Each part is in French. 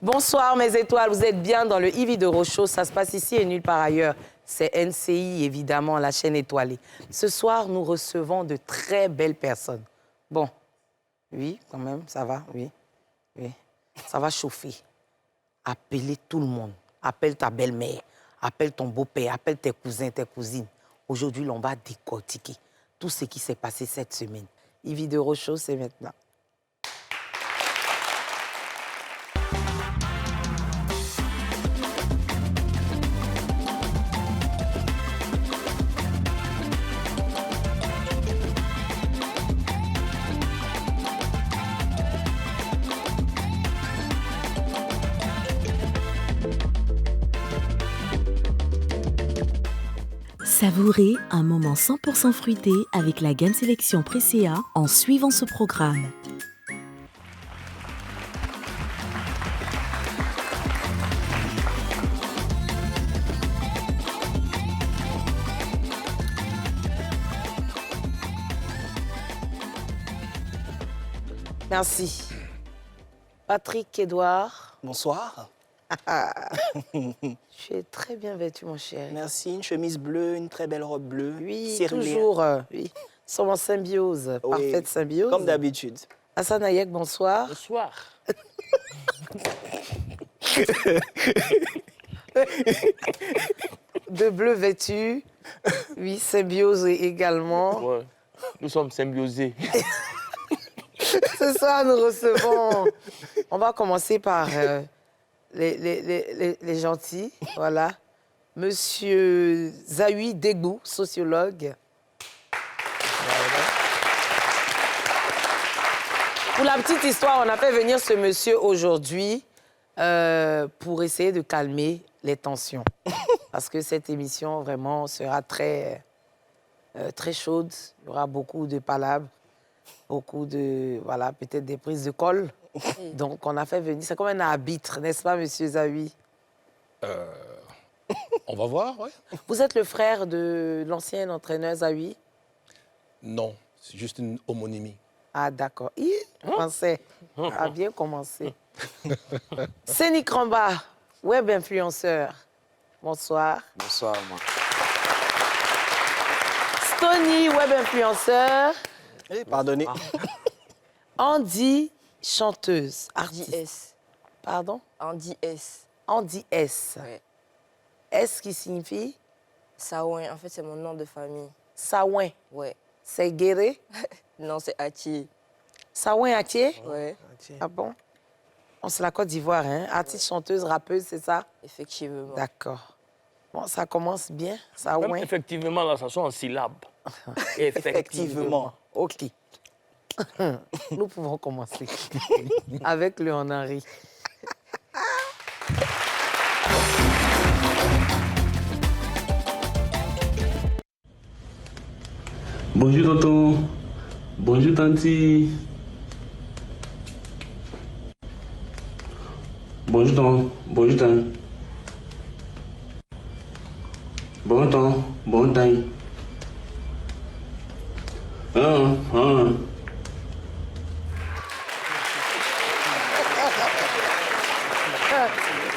Bonsoir mes étoiles, vous êtes bien dans le Ivy de Rochaud, ça se passe ici et nulle part ailleurs. C'est NCI, évidemment, la chaîne étoilée. Ce soir, nous recevons de très belles personnes. Bon, oui, quand même, ça va, oui. Ça va chauffer. Appelez tout le monde. Appelle ta belle-mère, appelle ton beau-père, appelle tes cousins, tes cousines. Aujourd'hui, on va décortiquer tout ce qui s'est passé cette semaine. Ivy de Rochaud, c'est maintenant. Savourez un moment 100% fruité avec la gamme sélection Presea en suivant ce programme. Merci. Patrick Edouard. Bonsoir. Tu es très bien vêtu, mon chéri. Merci, une chemise bleue, une très belle robe bleue. Oui, cirlée. toujours. Oui. Nous sommes en symbiose, Oui, parfaite symbiose. comme d'habitude. Hassan Ayek, bonsoir. Bonsoir. De bleu vêtu. Oui, symbiose également. Ouais. Nous sommes symbiosés. Ce soir, nous recevons... On va commencer par les gentils. Voilà. Monsieur Zahui Degbou, sociologue. Pour la petite histoire, on a fait venir ce monsieur aujourd'hui pour essayer de calmer les tensions. Parce que cette émission, vraiment, sera très chaude. Il y aura beaucoup de palabres, beaucoup de... Voilà, peut-être des prises de colle. Donc, on a fait venir... C'est comme un arbitre, n'est-ce pas, monsieur Zahui? On va voir, oui. Vous êtes le frère de l'ancien entraîneur Zahui? Non, c'est juste une homonymie. Ah, d'accord. Français a bien commencé. Sénic Ramba, web influenceur. Bonsoir. Bonsoir, moi. Stony, web influenceur. Pardonnez. Andy, chanteuse, Andy artiste. S. Pardon? Andy S. Andy S. Ouais. S qui signifie? Saouin, en fait, c'est mon nom de famille. Saouin. Ouais. C'est guéré? Non, c'est Ati. Saouin Atier? Ouais, Ah bon? On c'est la Côte d'Ivoire, hein? Artiste, chanteuse, rappeuse, c'est ça? effectivement. D'accord. Bon, ça commence bien, Même Saouin. effectivement, la chanson en syllabes. Effectivement. OK. Nous pouvons commencer avec le Henri. Bonjour tonton, bonjour tanti. Bonjour tonton, bonjour tan. Bon temps, bon temps.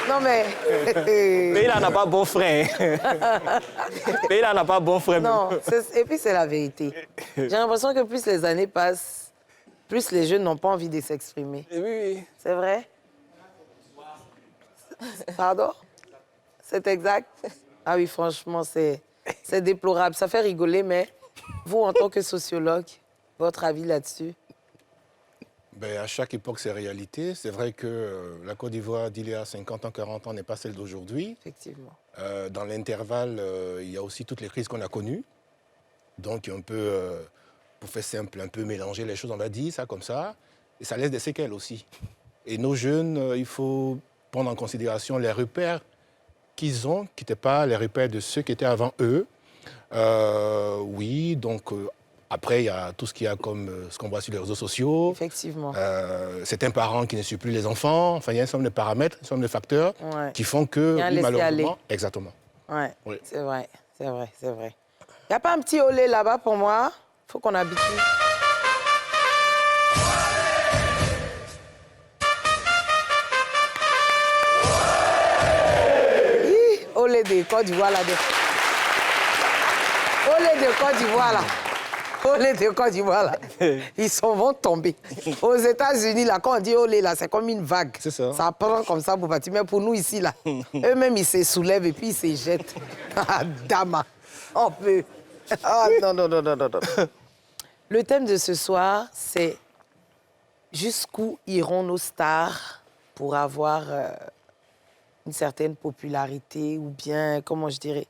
Non mais... Mais il n'a pas bon frère. Mais il n'a pas bon frère. Non, et puis c'est la vérité. J'ai l'impression que plus les années passent, plus les jeunes n'ont pas envie de s'exprimer. Oui. C'est vrai? Pardon? C'est exact? Ah oui, franchement, c'est déplorable. Ça fait rigoler, mais vous, en tant que sociologue, votre avis là-dessus? Ben, à chaque époque, c'est réalité. C'est vrai que la Côte d'Ivoire d'il y a 50 ans, 40 ans n'est pas celle d'aujourd'hui. Effectivement. Dans l'intervalle, il y a aussi toutes les crises qu'on a connues. Donc, un peu, pour faire simple, un peu mélanger les choses, on va dire ça comme ça. Et ça laisse des séquelles aussi. Et nos jeunes, il faut prendre en considération les repères qu'ils ont, qui n'étaient pas les repères de ceux qui étaient avant eux. Oui, donc... Après, il y a tout ce qu'il y a comme ce qu'on voit sur les réseaux sociaux. Effectivement. Certains parents qui ne suivent plus les enfants. Enfin, il y a un certain nombre de paramètres, un certain nombre de facteurs qui font que, Il y a un oui, malheureusement... laisser-aller. Exactement. Ouais, Oui. c'est vrai, c'est vrai, c'est vrai. Il n'y a pas un petit olé là-bas pour moi? Il faut qu'on habitue. de Côte d'Ivoire là. Olé de Côte d'Ivoire là. Olé de Côte d'Ivoire là. Ils vont tomber. Aux États-Unis là, quand on dit olé là, c'est comme une vague. C'est ça. Ça prend comme ça pour partir. Mais pour nous ici là, eux-mêmes ils se soulèvent et puis ils se jettent. Ah, Dama. On peut. Ah non, non, non, non, non, non. Le thème de ce soir, c'est jusqu'où iront nos stars pour avoir une certaine popularité ou bien, comment je dirais...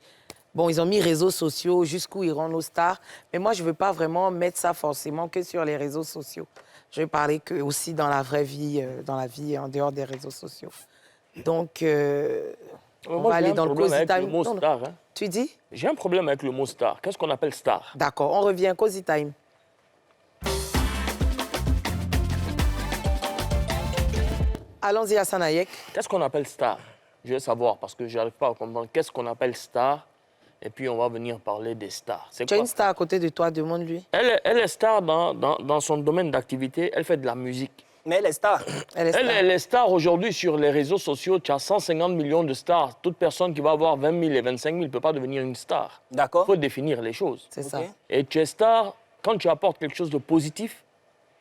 Bon, ils ont mis réseaux sociaux, jusqu'où iront nos stars. Mais moi, je ne veux pas vraiment mettre ça forcément que sur les réseaux sociaux. Je vais parler que aussi dans la vraie vie, dans la vie en dehors des réseaux sociaux. Donc, on va aller dans le Cozy avec Time. le mot Non, non. star. Hein. Tu dis? J'ai un problème avec le mot star. Qu'est-ce qu'on appelle star? D'accord, on revient Cozy Time. Allons-y, Hassan Hayek. Qu'est-ce qu'on appelle star? Je veux savoir parce que je n'arrive pas à comprendre. Qu'est-ce qu'on appelle star? Et puis, on va venir parler des stars. C'est Tu as quoi? une star à côté de toi, demande-lui. Elle est star dans son domaine d'activité. Elle fait de la musique. Mais elle est star. Elle est star. Elle est star aujourd'hui sur les réseaux sociaux. Tu as 150 millions de stars. Toute personne qui va avoir 20 000 et 25 000 ne peut pas devenir une star. Il D'accord. faut définir les choses. C'est ça. Et tu es star quand tu apportes quelque chose de positif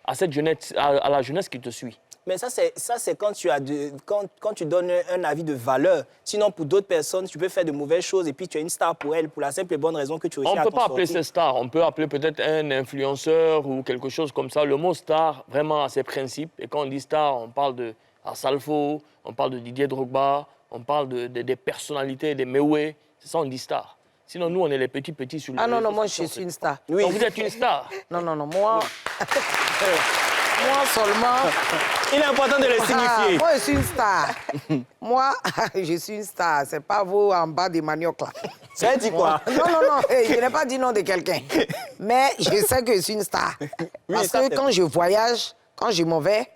à cette jeunesse, à la jeunesse qui te suit. Mais ça, c'est quand tu as quand tu donnes un avis de valeur. Sinon, pour d'autres personnes, tu peux faire de mauvaises choses et puis tu es une star pour elle, pour la simple et bonne raison que tu réussis On à ne peut t'en pas appeler sortir. ces stars. On peut appeler peut-être un influenceur ou quelque chose comme ça. Le mot star, vraiment, a ses principes. Et quand on dit star, on parle de Arsalfo, on parle de Didier Drogba, on parle des personnalités, des Mewé. C'est ça, on dit star. Sinon, nous, on est les petits sur le Ah non, non, réseaux moi, je sociaux, suis une star. Oui. Donc, vous êtes une star. Non, non, non, moi... moi seulement... Il est important de le signifier. moi, je suis une star. Moi, je suis une star. C'est pas vous en bas des maniocs, là. Ça dit quoi? Non, non, non, hey, je n'ai pas dit nom de quelqu'un. Mais je sais que je suis une star. Parce ça, que c'est- quand je voyage, quand je m'en vais,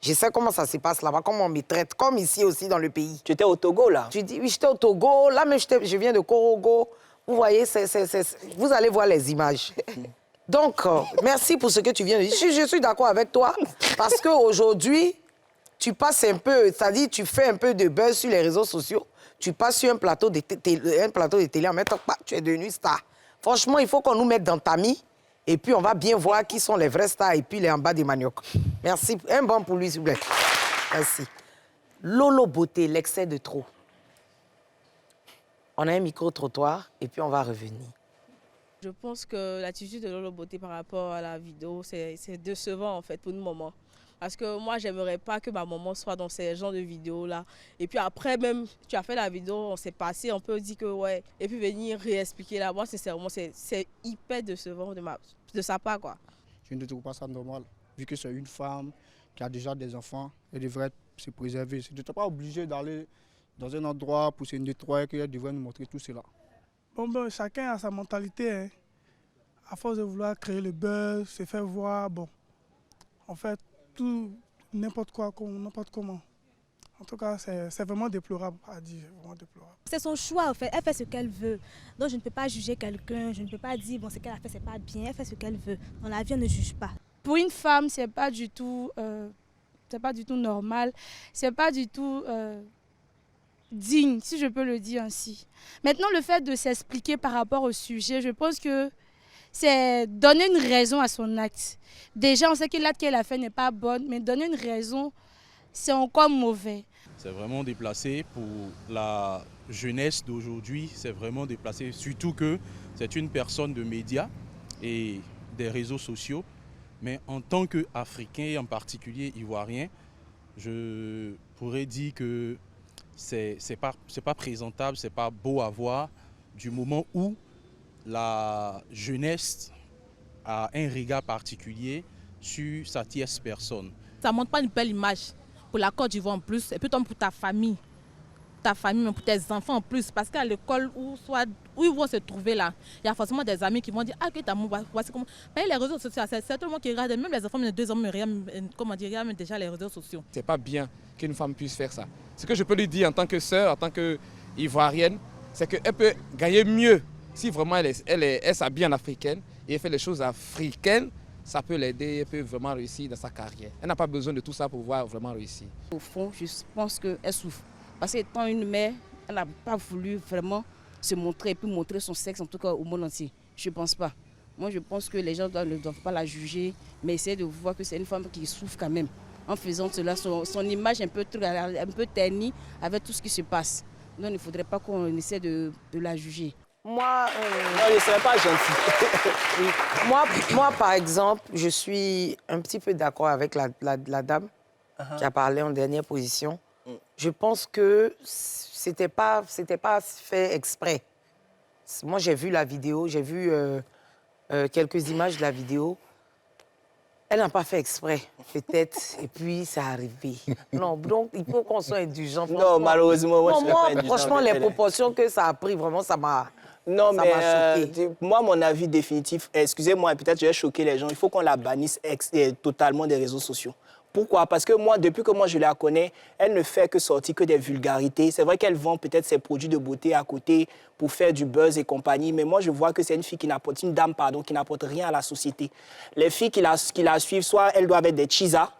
je sais comment ça se passe là-bas, comment on me traite, comme ici aussi dans le pays. Tu étais au Togo, là. Tu dis, oui, j'étais au Togo, là même je viens de Korogo. Vous voyez, vous allez voir les images. Donc, merci pour ce que tu viens de dire. Je suis d'accord avec toi, parce qu'aujourd'hui, tu passes un peu, c'est-à-dire tu fais un peu de buzz sur les réseaux sociaux, tu passes sur un plateau de télé, en même temps, tu es devenu star. Franchement, il faut qu'on nous mette dans Tami, et puis on va bien voir qui sont les vrais stars, et puis les en bas des maniocs. Merci. Un bon pour lui, s'il vous plaît. Merci. Lolo Beauté, l'excès de trop. On a un micro-trottoir, et puis on va revenir. Je pense que l'attitude de Lolo Beauté par rapport à la vidéo, c'est décevant en fait pour une maman. Parce que moi, j'aimerais pas que ma maman soit dans ces genres de vidéos-là. Et puis après, même, tu as fait la vidéo, on s'est passé, on peut dire que ouais. Et puis venir réexpliquer là. Moi, sincèrement, c'est hyper décevant de sa part, quoi. Je ne trouve pas ça normal. Vu que c'est une femme qui a déjà des enfants, elle devrait se préserver. Tu n'es pas obligé d'aller dans un endroit pour se nettoyer, qu'elle devrait nous montrer tout cela. Bon, ben, chacun a sa mentalité. Hein. À force de vouloir créer le buzz, se faire voir, bon, en fait, tout, n'importe quoi, n'importe comment. En tout cas, c'est vraiment déplorable à dire, vraiment déplorable. C'est son choix, en fait. Elle fait ce qu'elle veut. Donc, je ne peux pas juger quelqu'un, je ne peux pas dire, bon, ce qu'elle a fait, c'est pas bien. Elle fait ce qu'elle veut. Dans la vie, on ne juge pas. Pour une femme, c'est pas du tout normal. C'est pas du tout digne, si je peux le dire ainsi. Maintenant, le fait de s'expliquer par rapport au sujet, je pense que c'est donner une raison à son acte. Déjà, on sait que l'acte qu'elle a fait n'est pas bonne, mais donner une raison, c'est encore mauvais. C'est vraiment déplacé pour la jeunesse d'aujourd'hui, c'est vraiment déplacé, surtout que c'est une personne de médias et des réseaux sociaux. Mais en tant qu'Africain, et en particulier Ivoirien, je pourrais dire que c'est pas présentable, c'est pas beau à voir du moment où la jeunesse a un regard particulier sur sa tierce personne. Ça ne montre pas une belle image pour la Côte d'Ivoire en plus, et puis pour ta famille, mais pour tes enfants en plus, parce qu'à l'école où ils vont se trouver là, il y a forcément des amis qui vont dire « Ah, que t'as mon voici comment… » Mais les réseaux sociaux, c'est tout le monde qui regarde, même les enfants de 2 ans, regardent déjà les réseaux sociaux. C'est pas bien qu'une femme puisse faire ça. Ce que je peux lui dire en tant que sœur, en tant qu'Ivoirienne, c'est qu'elle peut gagner mieux si vraiment elle s'habille en africaine et elle fait les choses africaines. Ça peut l'aider, elle peut vraiment réussir dans sa carrière. Elle n'a pas besoin de tout ça pour pouvoir vraiment réussir. Au fond, je pense qu'elle souffre. Parce qu'étant une mère, Elle n'a pas voulu vraiment se montrer et puis montrer son sexe, en tout cas au monde entier. Je ne pense pas. Moi, je pense que les gens ne doivent pas la juger, mais essayer de voir que c'est une femme qui souffre quand même. En faisant cela, son image est un peu ternie avec tout ce qui se passe. Donc, il ne faudrait pas qu'on essaie de la juger. Moi, non, je ne serais pas gentil. moi, par exemple, je suis un petit peu d'accord avec la dame qui a parlé en dernière position. Je pense que c'était pas fait exprès. Moi, j'ai vu la vidéo, j'ai vu quelques images de la vidéo. Elle n'a pas fait exprès, peut-être, et puis ça a arrivé. Non, donc il faut qu'on soit indulgent. Non, malheureusement, moi, je ne suis pas indulgent. Franchement, les proportions que ça a pris, vraiment, ça m'a choqué. Moi, mon avis définitif, excusez-moi, peut-être je vais choquer les gens, il faut qu'on la bannisse totalement des réseaux sociaux. Pourquoi? Parce que moi, depuis que je la connais, elle ne fait que sortir que des vulgarités. C'est vrai qu'elle vend peut-être ses produits de beauté à côté pour faire du buzz et compagnie, mais moi, je vois que c'est une fille une dame, qui n'apporte rien à la société. Les filles qui la suivent, soit elles doivent être des chisas,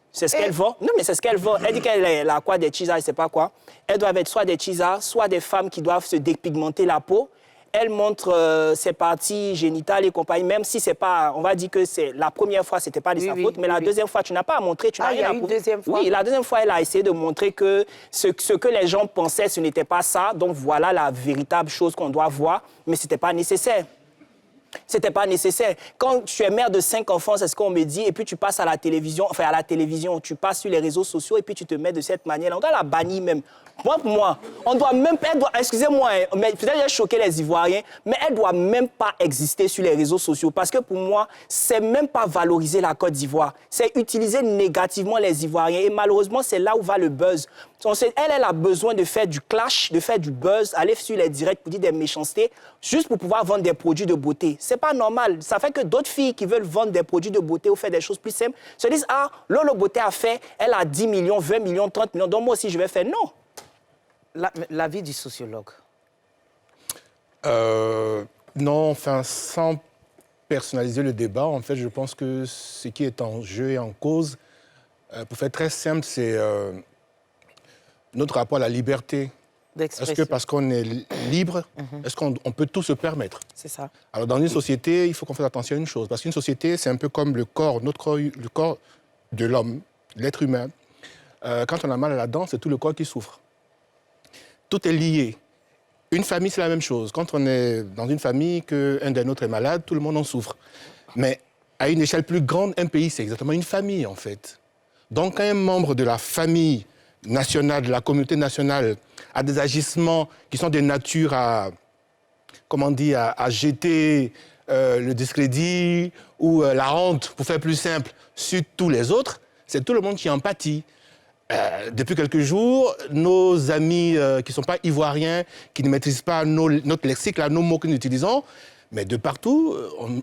c'est ce qu'elle vend. Non, mais c'est ce qu'elle vend. Elle dit qu'elle a quoi, des chisas, je ne sais pas quoi. Elles doivent être soit des chisas, soit des femmes qui doivent se dépigmenter la peau. Elle montre ses parties génitales et compagnie, même si c'est pas, on va dire que c'est la première fois, c'était pas de sa faute, mais la deuxième fois, tu n'as pas à montrer, tu n'as rien à prouver. Deuxième fois? Oui, la deuxième fois, elle a essayé de montrer que ce que les gens pensaient, ce n'était pas ça. Donc voilà la véritable chose qu'on doit voir, mais c'était pas nécessaire. C'était pas nécessaire. Quand tu es mère de 5 enfants, c'est ce qu'on me dit, et puis tu passes à la télévision, tu passes sur les réseaux sociaux, et puis tu te mets de cette manière-là. On doit la bannir même. Moi, pour moi, on doit même... excusez-moi, mais peut-être j'ai choqué les Ivoiriens, mais elle doit même pas exister sur les réseaux sociaux, parce que pour moi, c'est même pas valoriser la Côte d'Ivoire. C'est utiliser négativement les Ivoiriens, et malheureusement, c'est là où va le buzz. Elle a besoin de faire du clash, de faire du buzz, aller sur les directs pour dire des méchancetés, juste pour pouvoir vendre des produits de beauté. C'est pas normal. Ça fait que d'autres filles qui veulent vendre des produits de beauté ou faire des choses plus simples se disent « Ah, Lolo Beauté a fait, elle a 10 millions, 20 millions, 30 millions, donc moi aussi je vais faire. » Non. L'avis du sociologue. Non, enfin, sans personnaliser le débat, en fait, je pense que ce qui est en jeu et en cause, pour faire très simple, c'est notre rapport à la liberté. Est-ce que parce qu'on est libre, est-ce qu'on peut tout se permettre? C'est ça. Alors, dans une société, il faut qu'on fasse attention à une chose. Parce qu'une société, c'est un peu comme le corps de l'homme, l'être humain. Quand on a mal à la dent, c'est tout le corps qui souffre. Tout est lié. Une famille, c'est la même chose. Quand on est dans une famille, qu'un des nôtres est malade, tout le monde en souffre. Mais à une échelle plus grande, un pays, c'est exactement une famille, en fait. Donc, quand un membre de la famille nationale, de la communauté nationale, a des agissements qui sont de nature à jeter le discrédit ou la honte, pour faire plus simple, sur tous les autres, c'est tout le monde qui en pâtit. Depuis quelques jours, nos amis qui ne sont pas ivoiriens, qui ne maîtrisent pas notre lexique, nos mots que nous utilisons, mais de partout,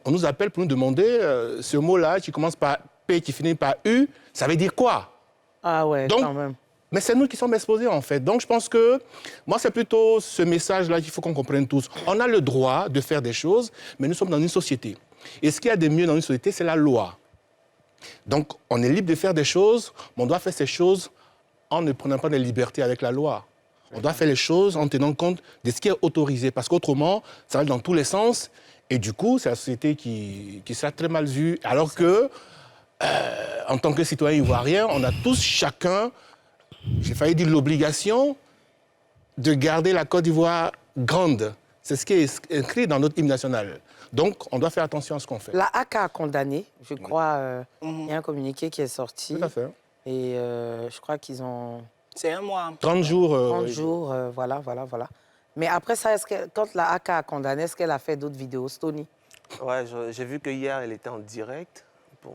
on nous appelle pour nous demander ce mot-là qui commence par P, qui finit par U, ça veut dire quoi? Ah ouais, donc, quand même. Mais c'est nous qui sommes exposés, en fait. Donc, je pense que, moi, c'est plutôt ce message-là qu'il faut qu'on comprenne tous. On a le droit de faire des choses, mais nous sommes dans une société. Et ce qu'il y a de mieux dans une société, c'est la loi. Donc, on est libre de faire des choses, mais on doit faire ces choses en ne prenant pas de liberté avec la loi. On doit faire les choses en tenant compte de ce qui est autorisé, parce qu'autrement, ça va dans tous les sens, et du coup, c'est la société qui sera très mal vue, alors que, en tant que citoyen ivoirien, on a tous chacun, j'ai failli dire l'obligation, de garder la Côte d'Ivoire grande. C'est ce qui est écrit dans notre hymne national. Donc, on doit faire attention à ce qu'on fait. La AK a condamné, je crois, il y a un communiqué qui est sorti. Tout à fait. Et je crois qu'ils ont... C'est un mois. 30 jours. 30 jours, voilà. Mais après ça, quand la AK a condamné, est-ce qu'elle a fait d'autres vidéos, Stony? Ouais, j'ai vu que hier, elle était en direct.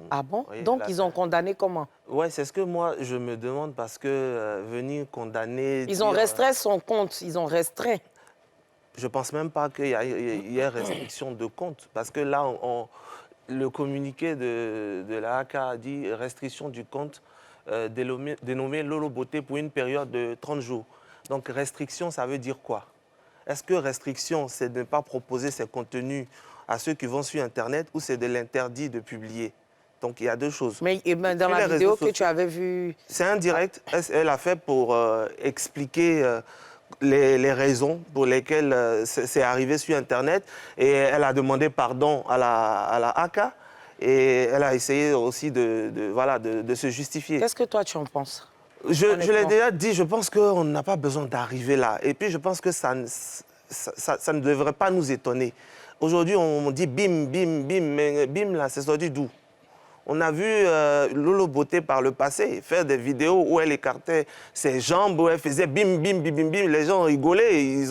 Ah bon? Oui, donc, ils ont condamné comment? Ouais, c'est ce que moi, je me demande, parce que venir condamner... Ils ont restreint son compte, ils ont restreint. Je ne pense même pas qu'il y ait restriction de compte, parce que là, le communiqué de la AK a dit restriction du compte dénommé Lolo Beauté pour une période de 30 jours. Donc, restriction, ça veut dire quoi? Est-ce que restriction, c'est de ne pas proposer ces contenus à ceux qui vont sur Internet, ou c'est de l'interdit de publier? Donc, il y a deux choses. Mais dans la vidéo que tu avais vue... C'est un direct. Elle a fait pour expliquer les raisons pour lesquelles c'est arrivé sur Internet. Et elle a demandé pardon à la ACA. Et elle a essayé aussi de se justifier. Qu'est-ce que toi, tu en penses? Je l'ai déjà dit, je pense qu'on n'a pas besoin d'arriver là. Et puis, je pense que ça ne devrait pas nous étonner. Aujourd'hui, on dit bim, bim, bim, mais bim, là, c'est sorti d'où? On a vu Lolo Beauté par le passé faire des vidéos où elle écartait ses jambes, où elle faisait bim, bim, bim, bim, bim. Les gens rigolaient.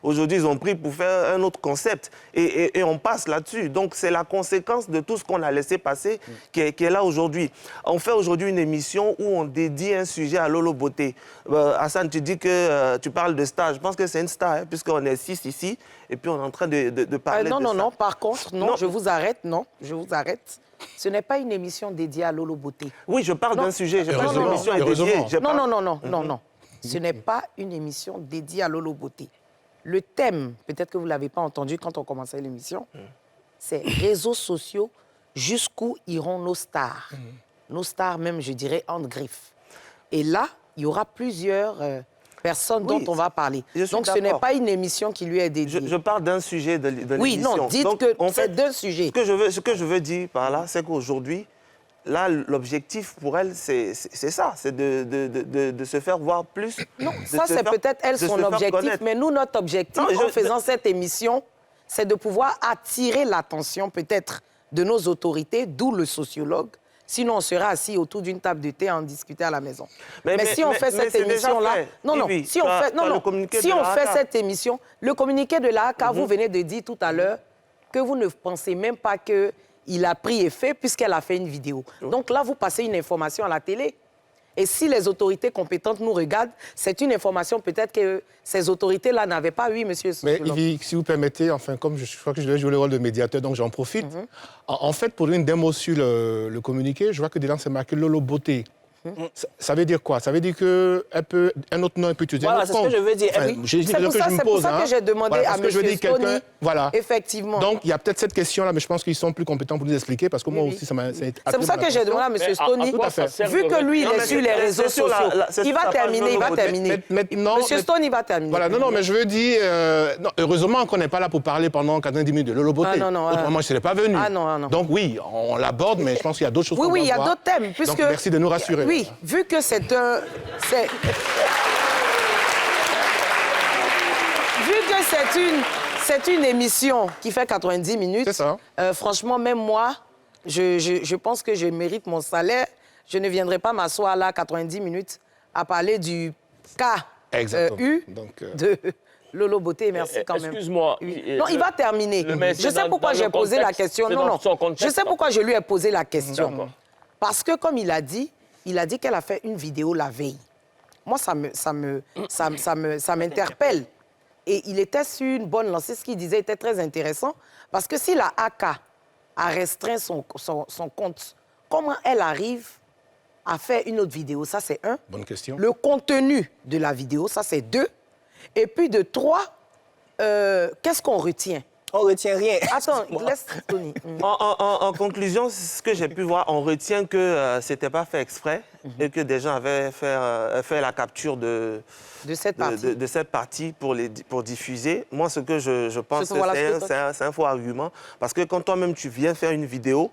Aujourd'hui, ils ont pris pour faire un autre concept. Et on passe là-dessus. Donc, c'est la conséquence de tout ce qu'on a laissé passer qui est là aujourd'hui. On fait aujourd'hui une émission où on dédie un sujet à Lolo Beauté. Hassan, tu dis que tu parles de star. Je pense que c'est une star, hein, puisqu'on est 6 ici. Et puis, on est en train de parler non, de non, ça. non. Par contre, non, je vous arrête. Non, je vous arrête. Ce n'est pas une émission dédiée à Lolo Beauté. Oui, je parle d'un sujet. Je parle d'une émission dédiée. Non. Ce n'est pas une émission dédiée à Lolo Beauté. Le thème, peut-être que vous ne l'avez pas entendu quand on commençait l'émission, c'est réseaux sociaux, jusqu'où iront nos stars. Nos stars, même, je dirais, en griffe. Et là, il y aura plusieurs personnes dont on va parler. Donc, ce n'est pas une émission qui lui est dédiée. Je parle d'un sujet de l'émission. Oui, non, dites que c'est d'un sujet. Ce que je veux dire par là, c'est qu'aujourd'hui, là, l'objectif pour elle, c'est ça, c'est de se faire voir plus. Non, ça, c'est peut-être elle son objectif, mais nous, notre objectif, en faisant cette émission, c'est de pouvoir attirer l'attention, peut-être, de nos autorités, d'où le sociologue. Sinon, on sera assis autour d'une table de thé à en discuter à la maison. Mais si on fait cette émission-là... Si on fait cette émission, le communiqué de la AK, vous venez de dire tout à l'heure que vous ne pensez même pas qu'il a pris effet puisqu'elle a fait une vidéo. Donc là, vous passez une information à la télé. Et si les autorités compétentes nous regardent, c'est une information peut-être que ces autorités-là n'avaient pas. Oui, monsieur. Mais Yvi, si vous permettez, enfin, comme je crois que je dois jouer le rôle de médiateur, donc j'en profite. En fait, pour une démo sur le communiqué, je vois que dedans, c'est marqué Lolo Beauté. Ça veut dire quoi? Ça veut dire qu'un autre nom peut utiliser. Voilà, c'est ce que je veux dire. C'est pour ça que j'ai demandé à M. Stony. Voilà. Effectivement. Donc, il y a peut-être cette question-là, mais je pense qu'ils sont plus compétents pour nous expliquer, parce que moi aussi, ça m'a... C'est pour ça que j'ai demandé à M. Stony. Vu que lui, il est sur les réseaux sociaux, il va terminer. M. Stony va terminer. Voilà, non, mais je veux dire... heureusement qu'on n'est pas là pour parler pendant 90 minutes de Lolo Beauté. Autrement, je ne serais pas venu. Donc oui, on l'aborde, mais je pense qu'il y a d'autres choses qu'on va voir. Oui, il y a d'autres thèmes. Donc merci de nous rassurer. Oui, vu que c'est vu que c'est une émission qui fait 90 minutes, ça. Franchement, même moi, je pense que je mérite mon salaire. Je ne viendrai pas m'asseoir là 90 minutes à parler du cas de Lolo Beauté. Merci quand même. Excuse-moi. Non, il va terminer. Je sais pourquoi j'ai posé la question. Non. Je sais pourquoi je lui ai posé la question. Parce que, comme il a dit qu'elle a fait une vidéo la veille. Moi, ça m'interpelle. Et il était sur une bonne lancée. Ce qu'il disait était très intéressant. Parce que si la AK a restreint son compte, comment elle arrive à faire une autre vidéo? Ça, c'est un. Bonne question. Le contenu de la vidéo, ça, c'est deux. Et puis, de trois, qu'est-ce qu'on retient? On ne retient rien. Attends, laisse Tony. En conclusion, ce que j'ai pu voir, on retient que ce n'était pas fait exprès et que des gens avaient fait la capture de cette partie pour diffuser. Moi, ce que je pense, c'est un faux argument. Parce que quand toi-même, tu viens faire une vidéo,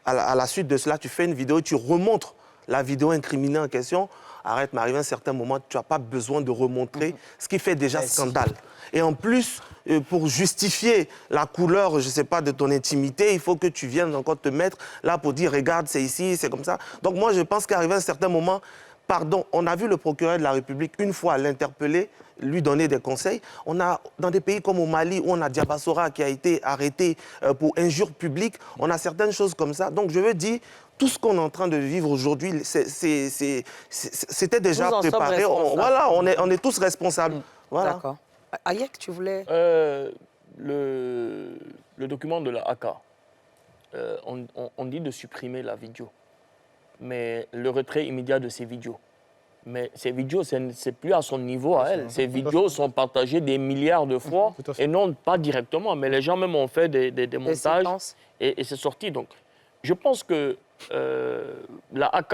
à la suite de cela, tu fais une vidéo, tu remontres la vidéo incriminée en question. Arrête, mais arrivé à un certain moment, tu n'as pas besoin de remontrer ce qui fait déjà scandale. Et en plus, pour justifier la couleur, je ne sais pas, de ton intimité, il faut que tu viennes encore te mettre là pour dire, regarde, c'est ici, c'est comme ça. Donc moi, je pense qu'arrivé à un certain moment, pardon, on a vu le procureur de la République une fois l'interpeller, lui donner des conseils. On a, dans des pays comme au Mali, où on a Diabassora qui a été arrêté pour injure publique, on a certaines choses comme ça. Donc je veux dire, tout ce qu'on est en train de vivre aujourd'hui, c'était déjà préparé. Voilà, on est tous responsables. Voilà. D'accord. Ayek, tu voulais... Le document de la AK, on dit de supprimer la vidéo, mais le retrait immédiat de ces vidéos. Mais ces vidéos, c'est plus à son niveau à elle. Ces vidéos sont partagées des milliards de fois, et non pas directement, mais les gens même ont fait des montages, et c'est sorti. Donc, je pense que la AK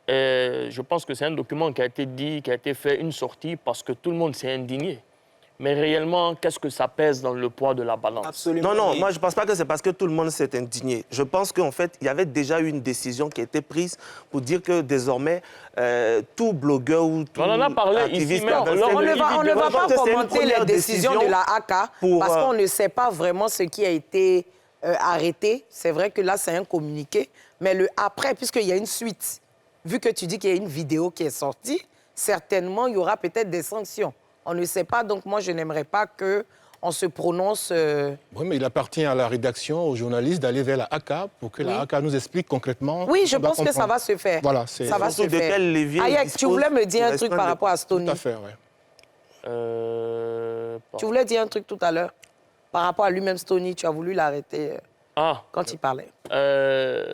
je pense que c'est un document qui a été dit, qui a été fait, une sortie, parce que tout le monde s'est indigné. Mais réellement, qu'est-ce que ça pèse dans le poids de la balance? Absolument. Non, moi, je ne pense pas que c'est parce que tout le monde s'est indigné. Je pense qu'en fait, il y avait déjà eu une décision qui a été prise pour dire que désormais, tout blogueur ou tout on en a parlé activiste... ici, mais on ne va pas commenter les décisions de la AK parce qu'on ne sait pas vraiment ce qui a été arrêté. C'est vrai que là, c'est un communiqué. Mais le après, puisqu'il y a une suite, vu que tu dis qu'il y a une vidéo qui est sortie, certainement, il y aura peut-être des sanctions. On ne sait pas, donc moi, je n'aimerais pas qu'on se prononce... Oui, mais il appartient à la rédaction, aux journalistes, d'aller vers la AK pour que la AK nous explique concrètement... Oui, je pense que ça va se faire. Voilà, c'est... Ça va se faire. Ayek, tu voulais me dire un truc par rapport à Stony. Tout à fait, oui. Tu voulais dire un truc tout à l'heure par rapport à lui-même, Stony, tu as voulu l'arrêter quand il parlait.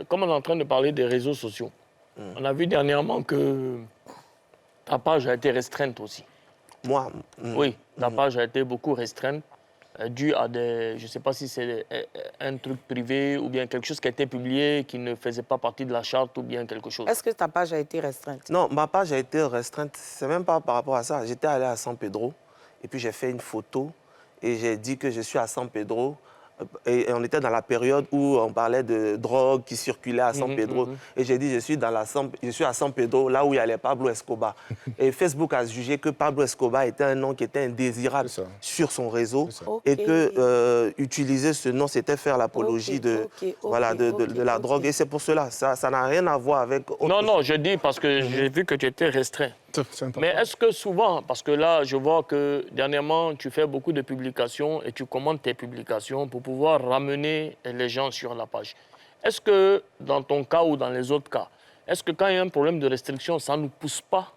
Comme on est en train de parler des réseaux sociaux, on a vu dernièrement que ta page a été restreinte aussi. Moi Oui, ta page a été beaucoup restreinte, dû à des... Je ne sais pas si c'est un truc privé ou bien quelque chose qui a été publié qui ne faisait pas partie de la charte ou bien quelque chose. Est-ce que ta page a été restreinte? Non, ma page a été restreinte. C'est même pas par rapport à ça. J'étais allé à San Pedro et puis j'ai fait une photo et j'ai dit que je suis à San Pedro. Et on était dans la période où on parlait de drogue qui circulait à San Pedro. Et j'ai dit, je suis à San Pedro, là où il y avait Pablo Escobar. Et Facebook a jugé que Pablo Escobar était un nom qui était indésirable sur son réseau. Et que utiliser ce nom, c'était faire l'apologie de la drogue. Et c'est pour cela. Ça n'a rien à voir avec... Non, je dis parce que j'ai vu que tu étais restreint. Mais est-ce que souvent, parce que là, je vois que dernièrement, tu fais beaucoup de publications et tu commentes tes publications pour pouvoir ramener les gens sur la page. Est-ce que, dans ton cas ou dans les autres cas, est-ce que quand il y a un problème de restriction, ça ne nous pousse pas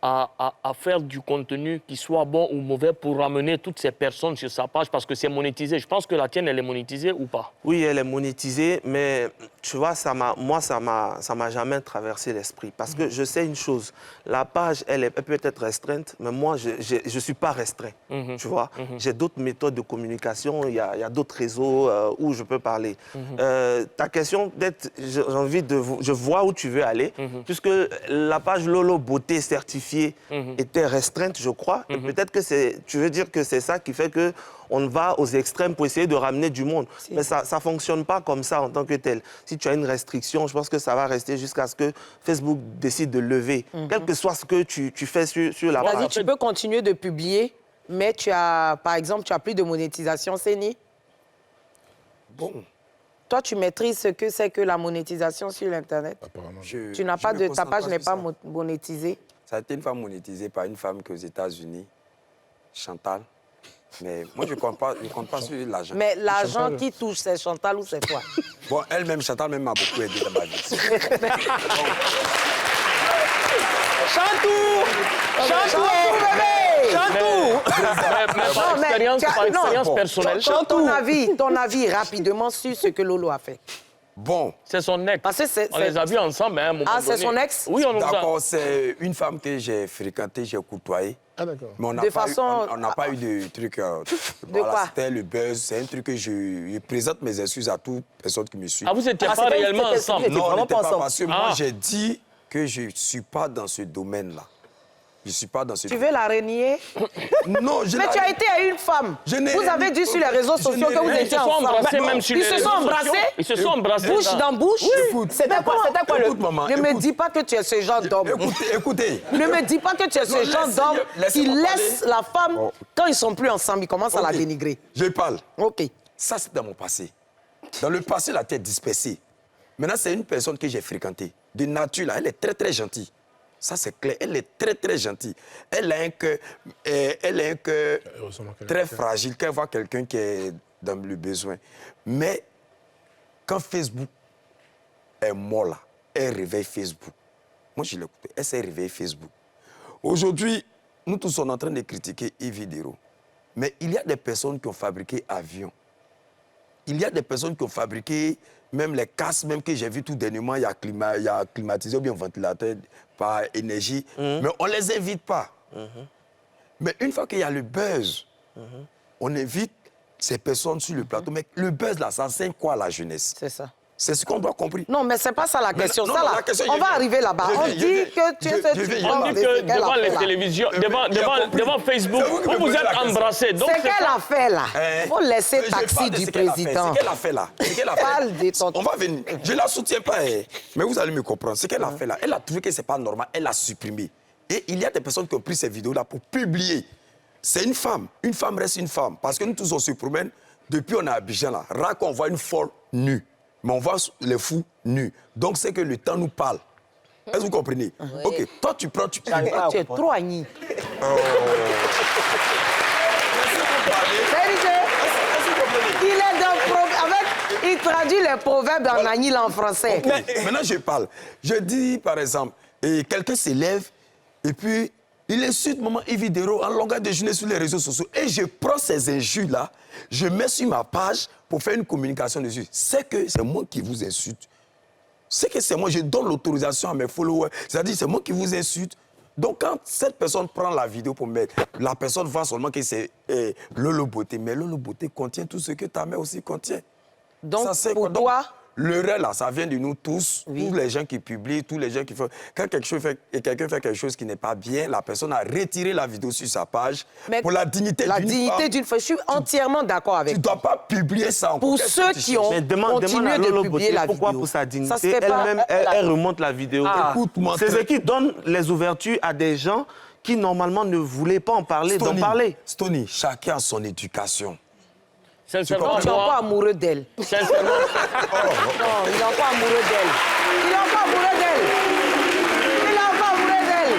à faire du contenu qui soit bon ou mauvais pour ramener toutes ces personnes sur sa page parce que c'est monétisé? Je pense que la tienne, elle est monétisée ou pas? Oui, elle est monétisée, mais tu vois, ça m'a jamais traversé l'esprit. Parce que je sais une chose, la page, elle peut être restreinte, mais moi, je ne suis pas restreint. Tu vois, j'ai d'autres méthodes de communication, il y a d'autres réseaux où je peux parler. Ta question, peut-être, je vois où tu veux aller, puisque la page Lolo Beauté certifiée était restreinte, je crois. Et peut-être que tu veux dire que c'est ça qui fait qu'on va aux extrêmes pour essayer de ramener du monde. Mais ça ne fonctionne pas comme ça en tant que tel. Si tu as une restriction, je pense que ça va rester jusqu'à ce que Facebook décide de lever. Quel que soit ce que tu fais sur la page. Vas-y, tu peux continuer de publier, mais par exemple, tu n'as plus de monétisation, Séni? Bon. Toi, tu maîtrises ce que c'est que la monétisation sur l'Internet? Tu n'as pas ta page n'est pas monétisée? Ça a été une femme monétisée par une femme aux États-Unis, Chantal. Mais moi, je ne compte pas sur l'argent. Mais l'argent qui touche, c'est Chantal ou c'est toi? Bon, elle-même, Chantal même m'a beaucoup aidé dans ma vie. Chantou, bébé! Chantou! Par expérience personnelle. Ton avis rapidement sur ce que Lolo a fait. Bon. C'est son ex. On les a vus ensemble à un moment donné. Ah, c'est son ex? Oui, on nous a... D'accord, c'est une femme que j'ai fréquentée, j'ai côtoyée. Ah, d'accord. Mais on n'a pas eu de truc... De quoi? C'était le buzz. C'est un truc que je présente mes excuses à toute personne qui me suit. Ah, vous n'étiez pas réellement ensemble? Non, on n'était pas parce que moi, j'ai dit que je ne suis pas dans ce domaine-là. Je ne suis pas dans ce domaine. Tu veux la renier? Non, mais tu as été à une femme. Vous avez dit sur les réseaux sociaux que vous étiez ensemble. Ils se sont embrassés. Ils se sont embrassés. Bouche dans bouche. C'était quoi le... Ne me dis pas que tu es ce genre d'homme. Écoutez. Ne me dis pas que tu es ce genre d'homme qui laisse la femme, quand ils ne sont plus ensemble, ils commencent à la dénigrer. Je parle. OK. Ça, c'est dans mon passé. Dans le passé, la tête dispersée. Maintenant, c'est une personne que j'ai fréquentée. De nature, là, elle est très, très gentille. Ça, c'est clair. Elle est très, très gentille. Elle a un cœur très fragile quand elle voit quelqu'un qui est dans le besoin. Mais quand Facebook est mort, là, elle réveille Facebook. Moi, je l'ai écouté. Elle s'est réveillée Facebook. Aujourd'hui, nous tous sommes en train de critiquer Yves Hidero. Mais il y a des personnes qui ont fabriqué avions. Il y a des personnes qui ont fabriqué même les casques, même que j'ai vu tout dernièrement, il y a climatisé ou bien ventilateur par énergie. Mais on ne les invite pas. Mais une fois qu'il y a le buzz, on invite ces personnes sur le plateau. Mais le buzz, là, ça enseigne quoi à la jeunesse? C'est ça. C'est ce qu'on doit comprendre. Non, mais c'est pas ça la question. Non, ça, non, là, la question, on va arriver là-bas. On dit que tu es ce type. On dit que devant les télévisions, devant Facebook, vous êtes embrassés. C'est qu'elle a fait là. Il faut laisser taxi du président. C'est qu'elle a fait là. Parle de ton... On va venir. Je ne la soutiens pas, mais vous allez me comprendre. Ce qu'elle a fait là, elle a trouvé que ce n'est pas normal, elle l'a supprimé. Et il y a des personnes qui ont pris ces vidéos-là pour publier. C'est une femme reste une femme. Parce que nous tous, on se promène, depuis on est à Abidjan là, rare qu'on voit une folle nue. Mais on voit les fous nus. Donc c'est que le temps nous parle. Est-ce que vous comprenez? Oui. Ok, toi tu prends, tu es trop agni. Il est dans il traduit les proverbes en agni en français. Okay. Maintenant je parle. Je dis par exemple, quelqu'un s'élève et puis il insulte maman Yves Dero en longueur de journée sur les réseaux sociaux. Et je prends ces injures-là, je mets sur ma page pour faire une communication dessus. C'est que c'est moi qui vous insulte. C'est que c'est moi, je donne l'autorisation à mes followers. C'est-à-dire, c'est moi qui vous insulte. Donc, quand cette personne prend la vidéo pour mettre, la personne voit seulement que c'est Lolo Beauté. Mais Lolo Beauté contient tout ce que ta mère aussi contient. Donc, ça, pour toi... L'erreur, là, ça vient de nous tous, tous les gens qui publient, tous les gens qui font... Quand quelqu'un fait quelque chose qui n'est pas bien, la personne a retiré la vidéo sur sa page. Mais pour la dignité d'une femme. Je suis entièrement d'accord avec toi. Tu ne dois pas publier ça. Pour ceux qui ont continué de publier la vidéo. Pourquoi pour sa dignité, elle-même, elle remonte la vidéo. Écoute-moi. C'est ce qui donne les ouvertures à des gens qui, normalement, ne voulaient pas en parler, d'en parler. Stony, chacun a son éducation. Non, tu n'es pas amoureux d'elle. Sincèrement. Non, il n'est pas amoureux d'elle. Il n'est pas amoureux d'elle. Il n'est pas amoureux d'elle.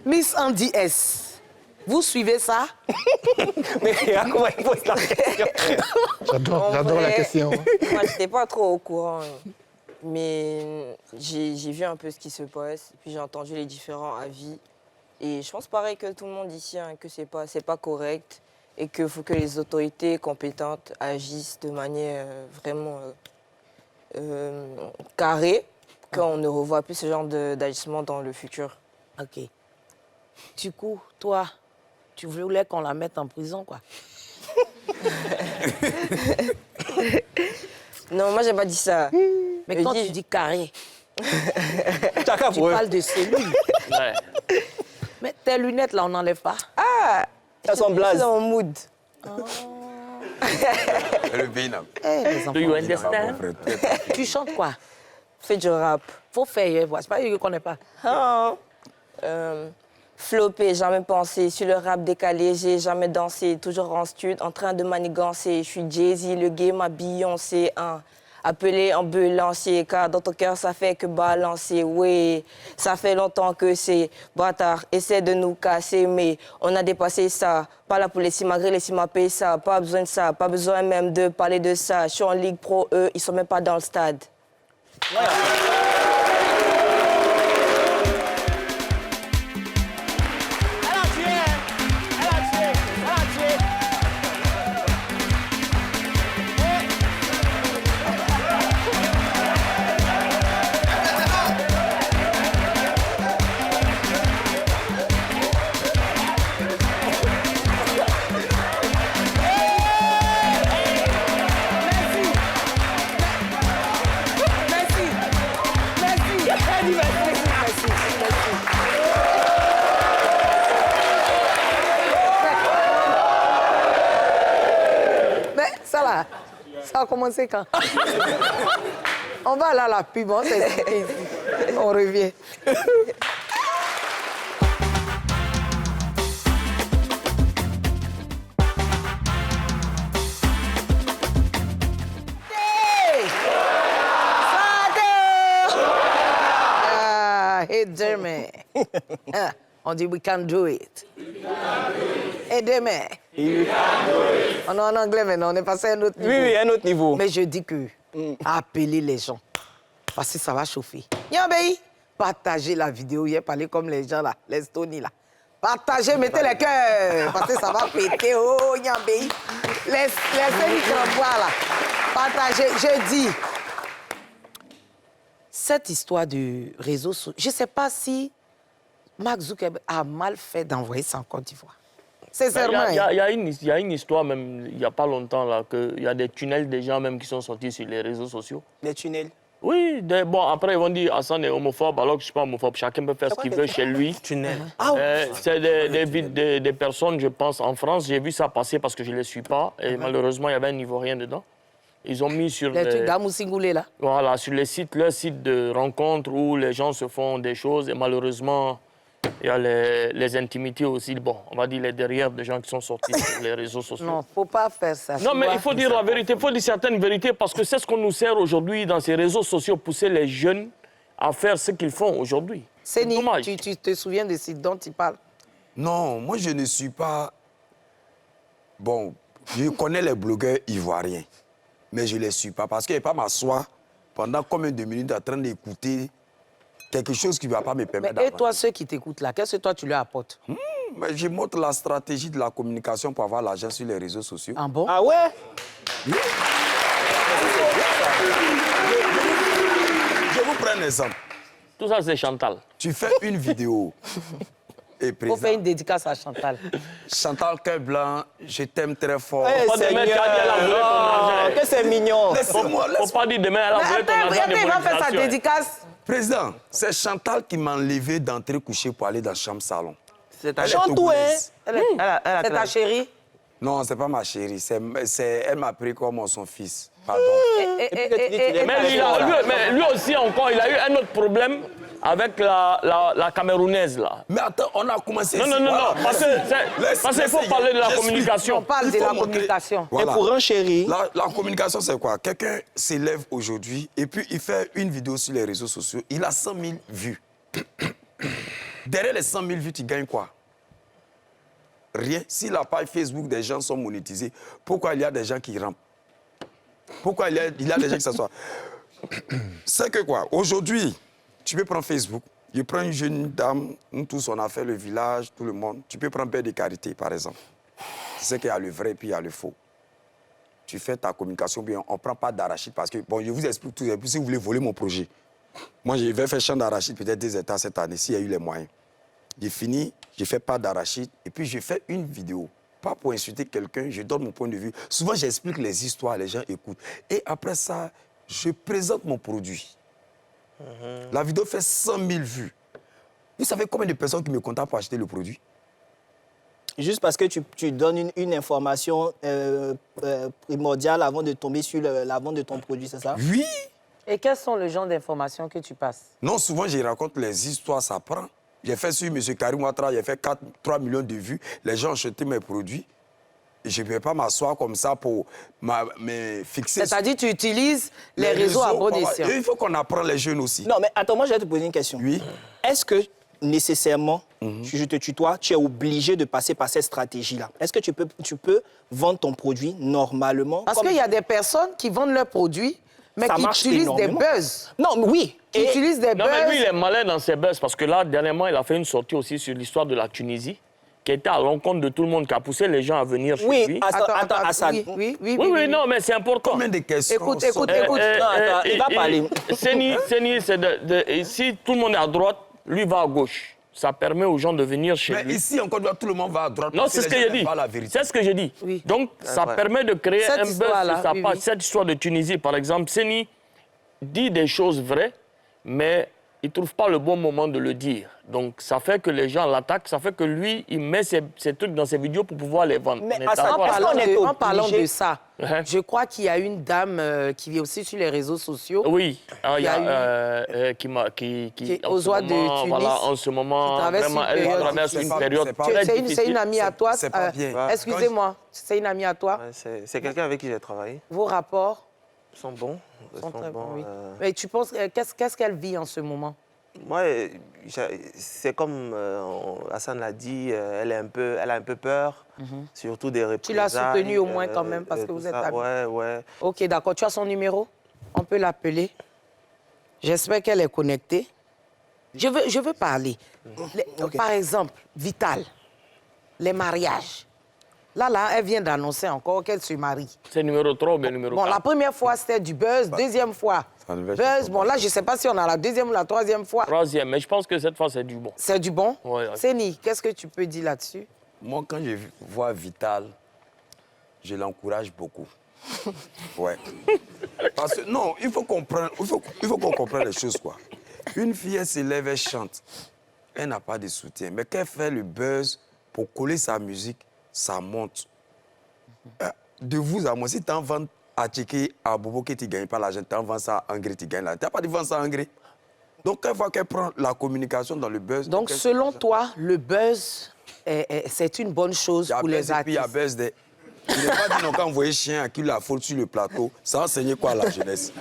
Miss Andy S, vous suivez ça? Mais comment il pose la question? J'adore la question. Moi, je n'étais pas trop au courant. Mais j'ai vu un peu ce qui se passe. Puis j'ai entendu les différents avis. Et je pense pareil que tout le monde ici, hein, que c'est pas correct. Et qu'il faut que les autorités compétentes agissent de manière vraiment carrée. Qu'on ne revoit plus ce genre d'agissement dans le futur. OK. Du coup, toi, tu voulais qu'on la mette en prison, quoi? Non, moi, j'ai pas dit ça. Mais quand tu dis carré, tu parles de cellules. Ouais. Mais tes lunettes, là, on n'enlève pas. Ah! Ça sent blaze. C'est en mood. Oh. Le Bénin. Do you understand? Tu chantes quoi? Fais du rap. Faut faire, c'est pas je ne connais pas. Oh. Flopé, jamais pensé. Sur le rap décalé, j'ai jamais dansé. Toujours en stud, en train de manigancer. Je suis Jay-Z, le game à Beyoncé. Appelé ambulancier, car dans ton cœur, ça fait que balancer. Oui, ça fait longtemps que c'est bâtard. Essaie de nous casser, mais on a dépassé ça. Pas là pour les cimas, malgré les cimas payent ça. Pas besoin de ça, pas besoin même de parler de ça. Je suis en Ligue Pro, eux, ils sont même pas dans le stade. Ouais. Ça a commencé quand? On va là à la pub, on revient. Hey, Jeremy. On dit we can do it. Hey, Jeremy. On est en anglais maintenant, on est passé à un autre niveau. Oui, un autre niveau. Mais je dis que appeler les gens, parce que ça va chauffer. Yambéi, partagez la vidéo, il parlé comme les gens là, les Stony là. Partagez, mettez les cœurs, parce que ça va péter. Oh, Yambéi. Laissez micro là. Partagez, je dis. cette histoire de réseaux sociaux, je ne sais pas si Mark Zuckerberg a mal fait d'envoyer ça en Côte d'Ivoire. Sincèrement. Il y a une histoire même, il n'y a pas longtemps, là, qu'il y a des tunnels des gens même qui sont sortis sur les réseaux sociaux. Des tunnels? Oui, bon, après ils vont dire Hassan est homophobe, alors que je ne suis pas homophobe. Chacun peut faire ce qu'il veut chez lui. Tunnel. C'est des personnes, je pense, en France. J'ai vu ça passer parce que je ne les suis pas. Et malheureusement, il y avait un Ivoirien dedans. Ils ont mis sur les trucs d'Amoussingoulé, là. Voilà, sur les sites, leur site de rencontre où les gens se font des choses. Et malheureusement, il y a les intimités aussi. Bon, on va dire les derrière des gens qui sont sortis sur les réseaux sociaux. Non, il ne faut pas faire ça. Non, mais il faut dire la vérité. Il faut dire certaines vérités parce que c'est ce qu'on nous sert aujourd'hui dans ces réseaux sociaux, pousser les jeunes à faire ce qu'ils font aujourd'hui. C'est dommage. Tu te souviens de ce dont tu parles? Non, moi je ne suis pas... Bon, je connais les blogueurs ivoiriens, mais je ne les suis pas parce que je ne vais pas m'asseoir pendant combien de minutes en train d'écouter quelque chose qui ne va pas me permettre d'avancer. Et toi, ceux qui t'écoutent là, qu'est-ce que toi tu leur apportes? Mais je montre la stratégie de la communication pour avoir l'argent sur les réseaux sociaux. Ah bon? Ah ouais? Oui. Je vous prends un exemple. Tout ça, c'est Chantal. Tu fais une vidéo. Il faut faire une dédicace à Chantal. Chantal, cœur blanc, je t'aime très fort. Hey, que c'est mignon. Laissez-moi. Faut pas dire demain, elle a volé ton argent. Il va faire sa dédicace. Président, c'est Chantal qui m'a enlevé d'entrer coucher pour aller dans la chambre salon. C'est ta Chantou, hein? C'est ta chérie? Non, c'est pas ma chérie. Elle m'a pris comme son fils. Pardon. Mais lui aussi, encore, il a eu un autre problème avec la Camerounaise, là. Mais attends, on a commencé... Non, parce qu'il faut parler de la communication. On parle de la communication. Voilà. Et pour un chéri... La communication, c'est quoi? Quelqu'un s'élève aujourd'hui et puis il fait une vidéo sur les réseaux sociaux. Il a 100 000 vues. Derrière les 100 000 vues, tu gagnes quoi? Rien. Si la page Facebook des gens sont monétisées, pourquoi il y a des gens qui rampent? Pourquoi il y a des gens qui s'assoient? C'est que quoi? Aujourd'hui, tu peux prendre Facebook. Je prends une jeune dame, nous tous, on a fait le village, tout le monde. Tu peux prendre Père de Carité, par exemple. Tu sais qu'il y a le vrai et puis il y a le faux. Tu fais ta communication bien, on ne prend pas d'arachide parce que, bon, je vous explique tout. Si vous voulez voler mon projet, moi, je vais faire champ d'arachide peut-être 2 hectares cette année, s'il y a eu les moyens. J'ai fini, je fais pas d'arachide et puis je fais une vidéo. Pas pour insulter quelqu'un, je donne mon point de vue. Souvent, j'explique les histoires, les gens écoutent. Et après ça, je présente mon produit. La vidéo fait 100 000 vues. Vous savez combien de personnes qui me contactent pour acheter le produit? Juste parce que tu donnes une information primordiale avant de tomber sur la vente de ton produit, c'est ça? Oui. Et quels sont les genres d'informations que tu passes? Non, souvent, je raconte les histoires, ça prend. J'ai fait sur M. Karim Ouattara, j'ai fait 3 millions de vues. Les gens ont acheté mes produits. Et je ne peux pas m'asseoir comme ça pour me fixer... C'est-à-dire tu utilises les réseaux à bon escient. Il faut qu'on apprenne les jeunes aussi. Non, mais attends, moi, je vais te poser une question. Oui. Est-ce que, nécessairement, je te tutoie, tu es obligé de passer par cette stratégie-là? Est-ce que tu peux vendre ton produit normalement? Parce qu'il y a des personnes qui vendent leurs produits, mais qui utilisent des buzz. Non, mais oui. Qui utilisent des buzz. Non, mais lui, il est malin dans ses buzz parce que là, dernièrement, il a fait une sortie aussi sur l'histoire de la Tunisie, qui était à l'encontre de tout le monde, qui a poussé les gens à venir chez lui. Attends, Hassan. Oui, non, mais c'est important. Combien de questions? Écoute. Non, attends, il va parler. Séni, c'est si tout le monde est à droite, lui va à gauche. Ça permet aux gens de venir chez lui. Mais ici, encore tout le monde va à droite. Non, c'est ce que j'ai dit. C'est ce que j'ai dit. Oui. Donc, ça permet de créer un buzz sur sa page. Cette histoire de Tunisie, par exemple, Séni dit des choses vraies, mais il ne trouve pas le bon moment de le dire. Donc, ça fait que les gens l'attaquent, ça fait que lui, il met ses trucs dans ses vidéos pour pouvoir les vendre. Mais en parlant de ça, je crois qu'il y a une dame qui vit aussi sur les réseaux sociaux. Oui, il y a qui Ozoa de Tunis. Voilà, en ce moment, vraiment, elle traverse une période très difficile. C'est une amie à toi. C'est pas bien. Excusez-moi, c'est une amie à toi. C'est quelqu'un avec qui j'ai travaillé. Vos rapports sont bons. Oui. Mais tu penses, qu'est-ce qu'elle vit en ce moment? Moi, c'est comme Hassan l'a dit, elle a un peu peur, surtout des représailles. Tu l'as soutenue au moins quand même parce que vous êtes amis. Ouais. Ok, d'accord. Tu as son numéro? On peut l'appeler. J'espère qu'elle est connectée. Je veux parler. Par exemple, Vital, les mariages. Là, elle vient d'annoncer encore qu'elle se marie. C'est numéro 3 ou bien numéro 4? Bon, la première fois, c'était du buzz. Deuxième fois, buzz. Bon, là, je ne sais pas si on a la deuxième ou la troisième fois. Troisième, mais je pense que cette fois, c'est du bon. C'est du bon? Oui. Séni, qu'est-ce que tu peux dire là-dessus? Moi, quand je vois Vital, je l'encourage beaucoup. Ouais. Parce que, non, il faut qu'on comprenne les choses, quoi. Une fille, elle s'élève, elle chante. Elle n'a pas de soutien. Mais quand elle fait le buzz pour coller sa musique, ça monte. De vous à moi, si tu en vends à Tchéké, à Bobo, que tu ne gagnes pas l'argent, tu en vends ça à Angré, tu gagnes l'argent. Tu n'as pas de vendre ça à Angré. Donc, quand elle voit qu'elle prend la communication dans le buzz... Donc, selon toi, le buzz, c'est une bonne chose pour les artistes. Il y a buzz des... Il n'est pas dit non, quand vous voyez chien à qui la faute sur le plateau, ça a enseigné quoi à la jeunesse?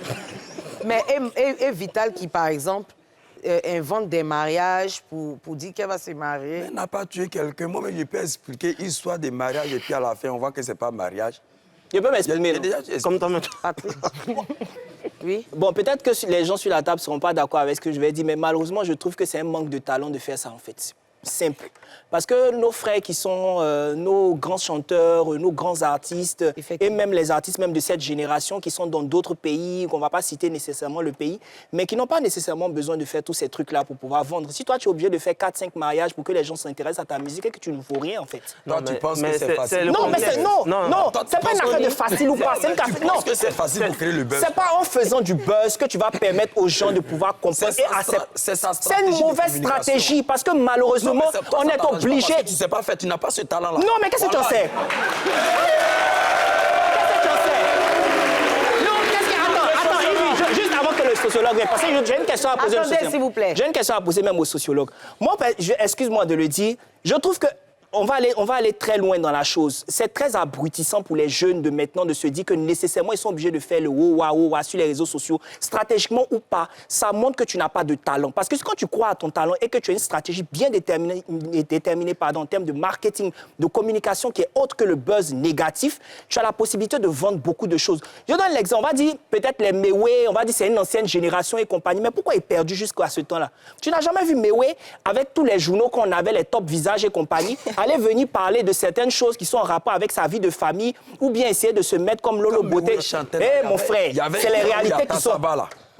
Mais et Vital qui, par exemple, invente des mariages pour dire qu'elle va se marier. Elle n'a pas tué quelqu'un. Moi, je peux expliquer l'histoire des mariages et puis à la fin, on voit que ce n'est pas mariage. Je peux m'exprimer. Comme toi-même. Oui. Bon, peut-être que les gens sur la table ne seront pas d'accord avec ce que je vais dire, mais malheureusement, je trouve que c'est un manque de talent de faire ça, en fait. Simple. Parce que nos frères qui sont nos grands chanteurs, nos grands artistes, et même les artistes même de cette génération qui sont dans d'autres pays, qu'on ne va pas citer nécessairement le pays, mais qui n'ont pas nécessairement besoin de faire tous ces trucs-là pour pouvoir vendre. Si toi, tu es obligé de faire 4-5 mariages pour que les gens s'intéressent à ta musique et que tu ne vaux rien, en fait. Toi, tu penses que c'est facile? Non, mais c'est c'est pas une affaire de facile ou pas. Tu penses que c'est facile pour créer le buzz? C'est pas en faisant du buzz que tu vas permettre aux gens de pouvoir comprendre et accepter. C'est une mauvaise stratégie parce que malheureusement, on est obligé. Tu sais pas faire, tu n'as pas ce talent-là. Non, mais qu'est-ce que tu en sais? Attends, juste avant que le sociologue vienne, parce que j'ai une question à poser. Attendez, s'il vous plaît. J'ai une question à poser même au sociologue. Moi, excuse-moi de le dire, je trouve que on va aller très loin dans la chose. C'est très abrutissant pour les jeunes de maintenant de se dire que nécessairement ils sont obligés de faire le wa sur les réseaux sociaux, stratégiquement ou pas. Ça montre que tu n'as pas de talent. Parce que quand tu crois à ton talent et que tu as une stratégie bien déterminée en termes de marketing, de communication qui est autre que le buzz négatif, tu as la possibilité de vendre beaucoup de choses. Je donne l'exemple. On va dire peut-être les Mewé, on va dire c'est une ancienne génération et compagnie. Mais pourquoi il est perdu jusqu'à ce temps-là? Tu n'as jamais vu Mewé avec tous les journaux qu'on avait, les top visages et compagnie, aller venir parler de certaines choses qui sont en rapport avec sa vie de famille ou bien essayer de se mettre comme Lolo Beauté. Mon frère, c'est les réalités qui sont...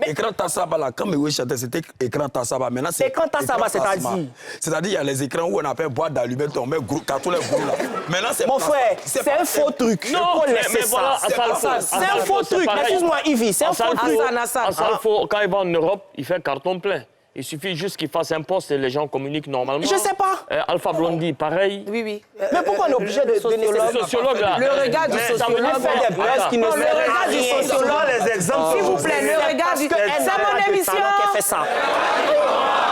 Écran Tassaba, là, quand Mewé chantait, c'était écran Tassaba. Maintenant, c'est écran Tassaba, c'est-à-dire? C'est-à-dire, il y a les écrans où on appelle boîte d'allumettes, on met carton les gros là. Maintenant, c'est mon frère, c'est un faux truc. Non, mais voilà, c'est un faux truc. Excuse-moi, Yves, c'est un faux truc. Asalfo, quand il va en Europe, il fait carton plein. Il suffit juste qu'il fasse un poste et les gens communiquent normalement. Je sais pas. Alpha Blondy, pareil. Oui. Mais pourquoi on est obligé de donner le sociologue là? Le regard du sociologue. Le regard du sociologue. Les exemples. S'il vous plaît, le regard du... C'est mon émission. Qui fait ça.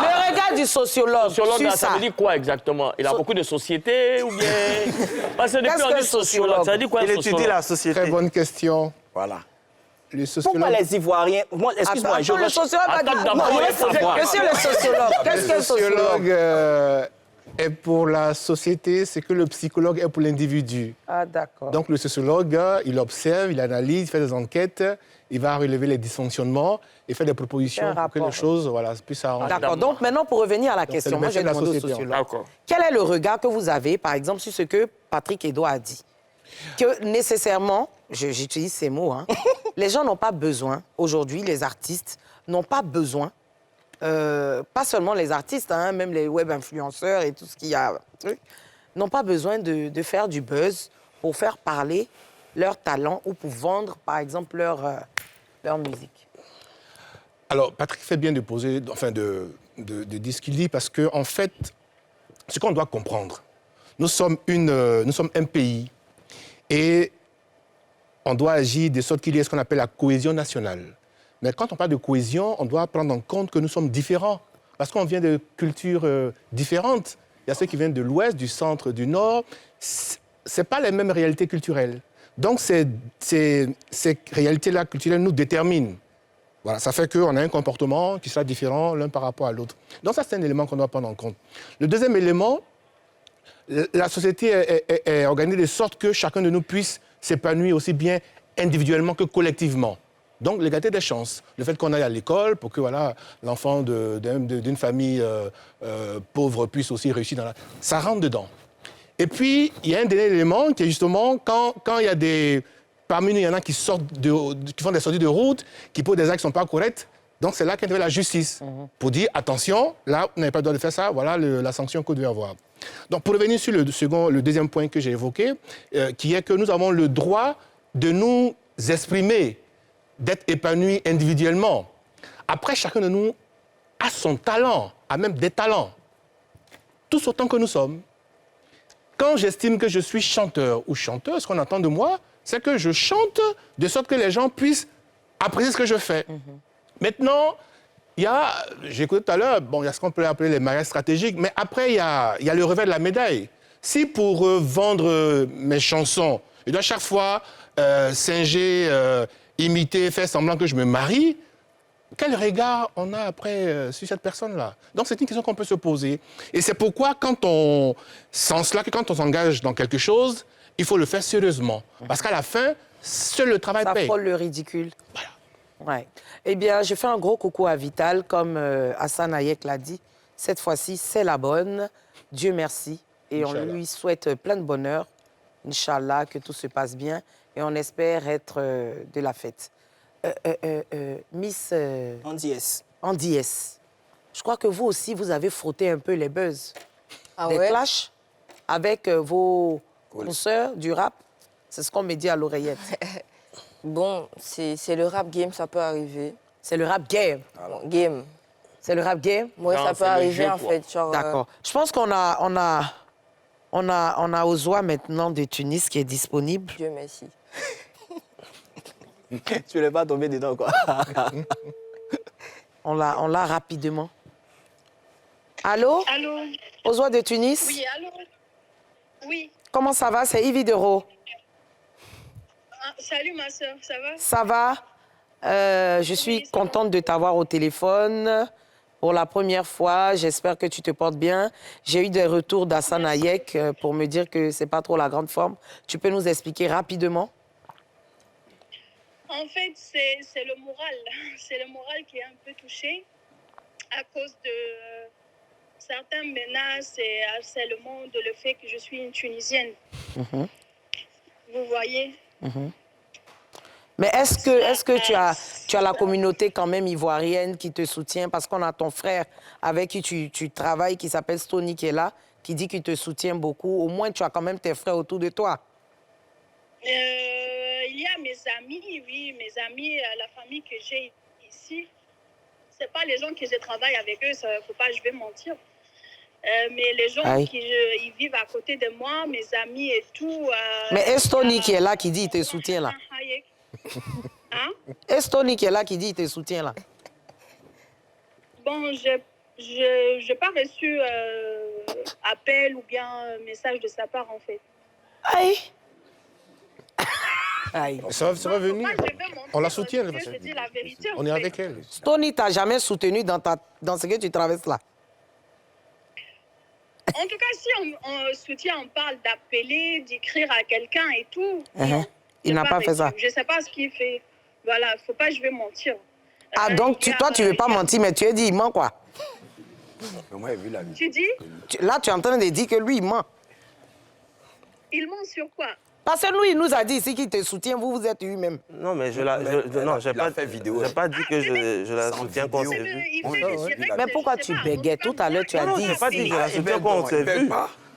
Le regard du sociologue. Sociologue, ça veut dire quoi exactement? Il a beaucoup de sociétés ou bien... Parce que depuis on dit sociologue, ça veut dire quoi un sociologue? Il étudie la société. Très bonne question. Voilà. Le sociologue... Pourquoi les Ivoiriens... Moi, excuse-moi, le sociologue va dire... Monsieur le sociologue, qu'est-ce que le sociologue est pour la société, c'est que le psychologue est pour l'individu. Ah, d'accord. Donc, le sociologue, il observe, il analyse, il fait des enquêtes, il va relever les dysfonctionnements et faire des propositions pour que les choses puissent s'arranger. D'accord. Donc, maintenant, pour revenir à la question, moi, j'ai demandé au sociologue. Quel est le regard que vous avez, par exemple, sur ce que Patrick Edouard a dit? Que nécessairement, j'utilise ces mots, les gens n'ont pas besoin, aujourd'hui, les artistes n'ont pas besoin, pas seulement les artistes, même les web influenceurs et tout ce qu'il y a, n'ont pas besoin de faire du buzz pour faire parler leur talent ou pour vendre, par exemple, leur musique. Alors, Patrick fait bien de poser, enfin, de dire ce qu'il dit, parce qu'en fait, ce qu'on doit comprendre, nous sommes un pays et on doit agir de sorte qu'il y ait ce qu'on appelle la cohésion nationale. Mais quand on parle de cohésion, on doit prendre en compte que nous sommes différents, parce qu'on vient de cultures différentes. Il y a ceux qui viennent de l'Ouest, du centre, du Nord. Ce n'est pas les mêmes réalités culturelles. Donc, ces réalités-là culturelles nous déterminent. Voilà, ça fait qu'on a un comportement qui sera différent l'un par rapport à l'autre. Donc, ça, c'est un élément qu'on doit prendre en compte. Le deuxième élément, la société est organisée de sorte que chacun de nous puisse s'épanouir aussi bien individuellement que collectivement. Donc, l'égalité des chances. Le fait qu'on aille à l'école pour que l'enfant d'une famille pauvre puisse aussi réussir ça rentre dedans. Et puis, il y a un dernier élément qui est justement quand il y a des... Parmi nous, il y en a qui font des sorties de route, qui posent des actes qui ne sont pas corrects. Donc, c'est là qu'intervient la justice pour dire, attention, là, vous n'avez pas le droit de faire ça, voilà la sanction que vous devez avoir. Donc, pour revenir sur le deuxième point que j'ai évoqué, qui est que nous avons le droit de nous exprimer, d'être épanouis individuellement. Après, chacun de nous a son talent, a même des talents, tous autant que nous sommes. Quand j'estime que je suis chanteur ou chanteuse, ce qu'on attend de moi, c'est que je chante de sorte que les gens puissent apprécier ce que je fais. Maintenant, j'ai écouté tout à l'heure, il y a ce qu'on peut appeler les mariages stratégiques, mais après, il y a le revers de la médaille. Si pour vendre mes chansons, je dois chaque fois singer, imiter, faire semblant que je me marie, quel regard on a après sur cette personne-là? Donc, c'est une question qu'on peut se poser. Et c'est pourquoi, quand on s'engage dans quelque chose, il faut le faire sérieusement. Parce qu'à la fin, seul le travail paye. Ça frôle le ridicule. Voilà. Ouais. Eh bien, je fais un gros coucou à Vital, comme Hassan Hayek l'a dit. Cette fois-ci, c'est la bonne. Dieu merci. Et on lui souhaite plein de bonheur. Inch'Allah, que tout se passe bien. Et on espère être de la fête. Miss... Andy S. Je crois que vous aussi, vous avez frotté un peu les buzz. Des clashs avec vos consoeurs du rap. C'est ce qu'on me dit à l'oreillette. Bon, c'est le rap game, ça peut arriver. C'est le rap game? Game. C'est le rap game? Oui, ça peut arriver, en fait. D'accord. Je pense qu'on a Ozoa maintenant de Tunis qui est disponible. Dieu merci. Tu ne l'es pas tombé dedans, quoi. On l'a rapidement. Allô? Allô? Ozoa de Tunis? Oui, allô? Oui. Comment ça va? C'est Yves Dero. Salut ma soeur, ça va? Ça va. Je suis contente de t'avoir au téléphone pour la première fois. J'espère que tu te portes bien. J'ai eu des retours d'Hassan Hayek pour me dire que c'est pas trop la grande forme. Tu peux nous expliquer rapidement? En fait, c'est le moral. C'est le moral qui est un peu touché à cause de certaines menaces et harcèlement de le fait que je suis une Tunisienne. Vous voyez? Mais est-ce que tu as la communauté quand même ivoirienne qui te soutient? Parce qu'on a ton frère avec qui tu travailles, qui s'appelle Stony, qui est là, qui dit qu'il te soutient beaucoup. Au moins, tu as quand même tes frères autour de toi. Il y a mes amis, oui, mes amis, la famille que j'ai ici. C'est pas les gens que je travaille avec eux, faut pas, je vais mentir. Mais les gens ils vivent à côté de moi, mes amis et tout. Mais est-ce Tony qui est là qui dit il te soutient là? Hein? Est-ce Tony qui est là qui dit il te soutient là? Bon, je n'ai pas reçu appel ou bien message de sa part en fait. Aïe! Aïe. Ça va venir. On la soutient. Je dis la vérité. On est avec elle. Tony t'a jamais soutenu dans ce que tu traverses là? En tout cas, si on soutient, on parle d'appeler, d'écrire à quelqu'un et tout. Il n'a pas fait ça. Je ne sais pas ce qu'il fait. Voilà, faut pas, je vais mentir. Ah, donc toi, tu ne veux pas mentir, mais tu as dit il ment quoi? Moi, j'ai vu la vie. Tu dis? Là, tu es en train de dire que lui, il ment. Il ment sur quoi? Parce que lui, il nous a dit ici qu'il te soutient, vous êtes lui-même. Non, mais j'ai pas fait vidéo. J'ai pas dit que je la soutiens quand on s'est vu. Mais pourquoi tu bégais? Tout à l'heure, tu as dit... Non, j'ai pas dit que je la soutiens quand on s'est vu.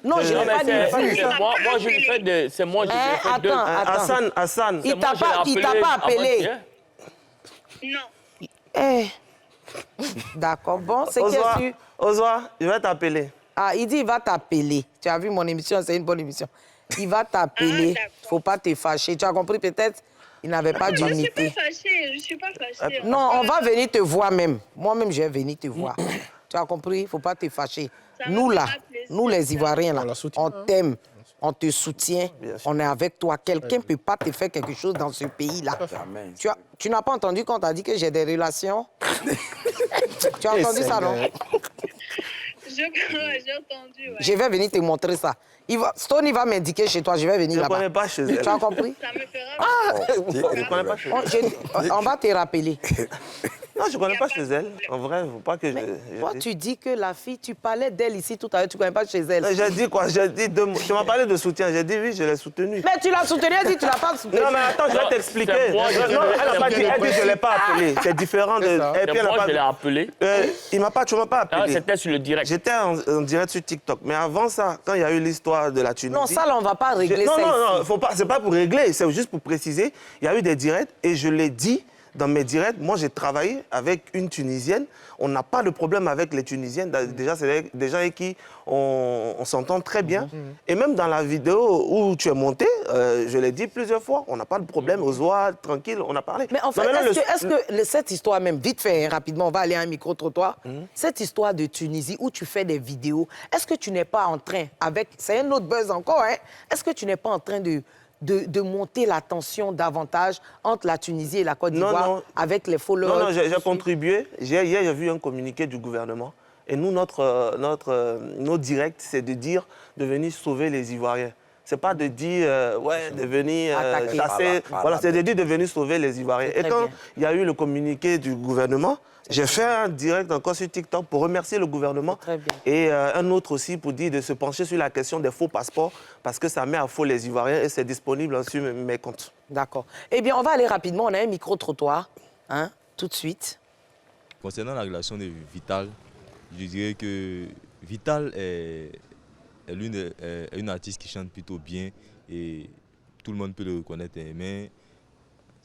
Non, je n'ai pas dit... Moi, je lui fais de... C'est moi, je lui fais de... Attends. Hassan. Il t'a pas appelé. Non. D'accord, bon, c'est qui Ozoa, il va t'appeler. Ah, il dit il va t'appeler. Tu as vu mon émission, c'est une bonne émission. Il va t'appeler. Il ne faut pas te fâcher. Tu as compris peut-être? Il n'avait pas d'unité. Je ne suis pas fâchée. Non, on va venir te voir même. Moi-même, je vais venir te voir. Tu as compris? Il ne faut pas te fâcher. Nous, là, nous les Ivoiriens, là, on t'aime, on te soutient, on est avec toi. Quelqu'un ne peut pas te faire quelque chose dans ce pays-là. Tu n'as pas entendu quand on t'a dit que j'ai des relations? Tu as entendu ça, non? J'ai entendu, ouais. Je vais venir te montrer ça. Stony va m'indiquer chez toi, je vais venir là-bas. Je ne connais pas chez elle. Tu as compris? Ça me fera... Je ne connais pas chez elle. On va te rappeler. Non, je ne connais pas chez elle. En vrai, il ne faut pas que Toi, tu dis que la fille, tu parlais d'elle ici tout à l'heure, tu ne connais pas chez elle. J'ai dit quoi? J'ai dit deux mots. Tu m'as parlé de soutien. J'ai dit oui, je l'ai soutenue. Mais tu l'as soutenue, elle dit tu ne l'as pas soutenue. Non, mais attends, je vais t'expliquer. Non, elle n'a pas dit, elle dit je ne l'ai pas appelé. C'est différent de... Et puis, moi, je l'ai appelé. Tu ne m'as pas appelé. C'était sur le direct. J'étais en direct sur TikTok. Mais avant ça, quand il y a eu l'histoire de la Tunisie... Non, ça, là, on ne va pas régler ça Non, c'est pas pour régler, c'est juste pour préciser. Il y a eu des directs et je l'ai dit dans mes directs. Moi, j'ai travaillé avec une Tunisienne. On n'a pas de problème avec les Tunisiennes. Déjà, c'est des gens avec qui on s'entend très bien. Et même dans la vidéo où tu es monté, je l'ai dit plusieurs fois, on n'a pas de problème. Ozoa, tranquille, on a parlé. Mais en fait, est-ce que cette histoire même, vite fait, rapidement, on va aller à un micro-trottoir, cette histoire de Tunisie où tu fais des vidéos, est-ce que tu n'es pas en train, c'est un autre buzz encore, hein, est-ce que tu n'es pas en train de monter la tension davantage entre la Tunisie et la Côte d'Ivoire avec les followers? Non, j'ai contribué. Hier, j'ai vu un communiqué du gouvernement. Et nous, notre direct, c'est de dire de venir sauver les Ivoiriens. C'est pas de dire, de venir chasser. Voilà, c'est de dire de venir sauver les Ivoiriens. Et quand il y a eu le communiqué du gouvernement, j'ai fait un direct encore sur TikTok pour remercier le gouvernement. Et un autre aussi pour dire de se pencher sur la question des faux passeports parce que ça met à faux les Ivoiriens et c'est disponible sur mes comptes. D'accord. Eh bien, on va aller rapidement. On a un micro-trottoir, hein, tout de suite. Concernant la relation de Vital, je dirais que Vital est une artiste qui chante plutôt bien et tout le monde peut le reconnaître, mais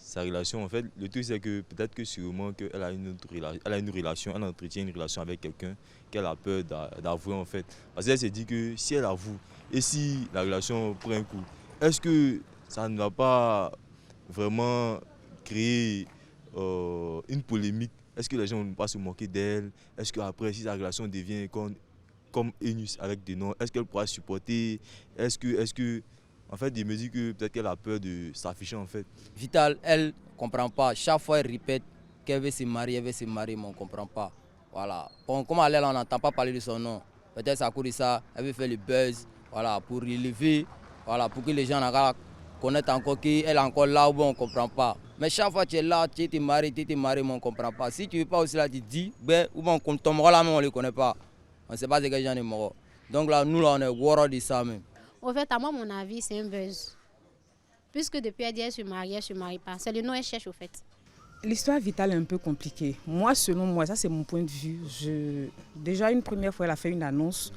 sa relation, en fait, le truc c'est que peut-être que sûrement qu'elle a une relation, elle entretient une relation avec quelqu'un qu'elle a peur d'avouer en fait. Parce qu'elle s'est dit que si elle avoue et si la relation prend un coup, est-ce que ça ne va pas vraiment créer une polémique? Est-ce que les gens ne vont pas se moquer d'elle? Est-ce qu'après, si sa relation devient comme Enus avec des noms, est-ce qu'elle pourra supporter? Est-ce que en fait, il me dit que peut-être qu'elle a peur de s'afficher en fait. Vital, elle ne comprend pas. Chaque fois, elle répète qu'elle veut se marier, mais on ne comprend pas. Voilà. Bon, comme elle, on n'entend pas parler de son nom. Peut-être à cause de ça, elle veut faire le buzz, voilà, pour relever, voilà, pour que les gens connaissent encore qu'elle est encore là où on ne comprend pas. Mais chaque fois que tu es là, tu es marié, mais on ne comprend pas. Si tu ne veux pas aussi là, tu dis, ou bon, ton mort là, mais on ne le connaît pas. On ne sait pas ce que les gens sont morts. Donc là, nous, là, on est warriors de ça même. Au fait, à moi, mon avis, c'est un buzz. Puisque depuis elle dit elle se marie pas. C'est le nom qu'elle cherche, au fait. L'histoire Vital est un peu compliquée. Moi, selon moi, ça c'est mon point de vue. Déjà, une première fois, elle a fait une annonce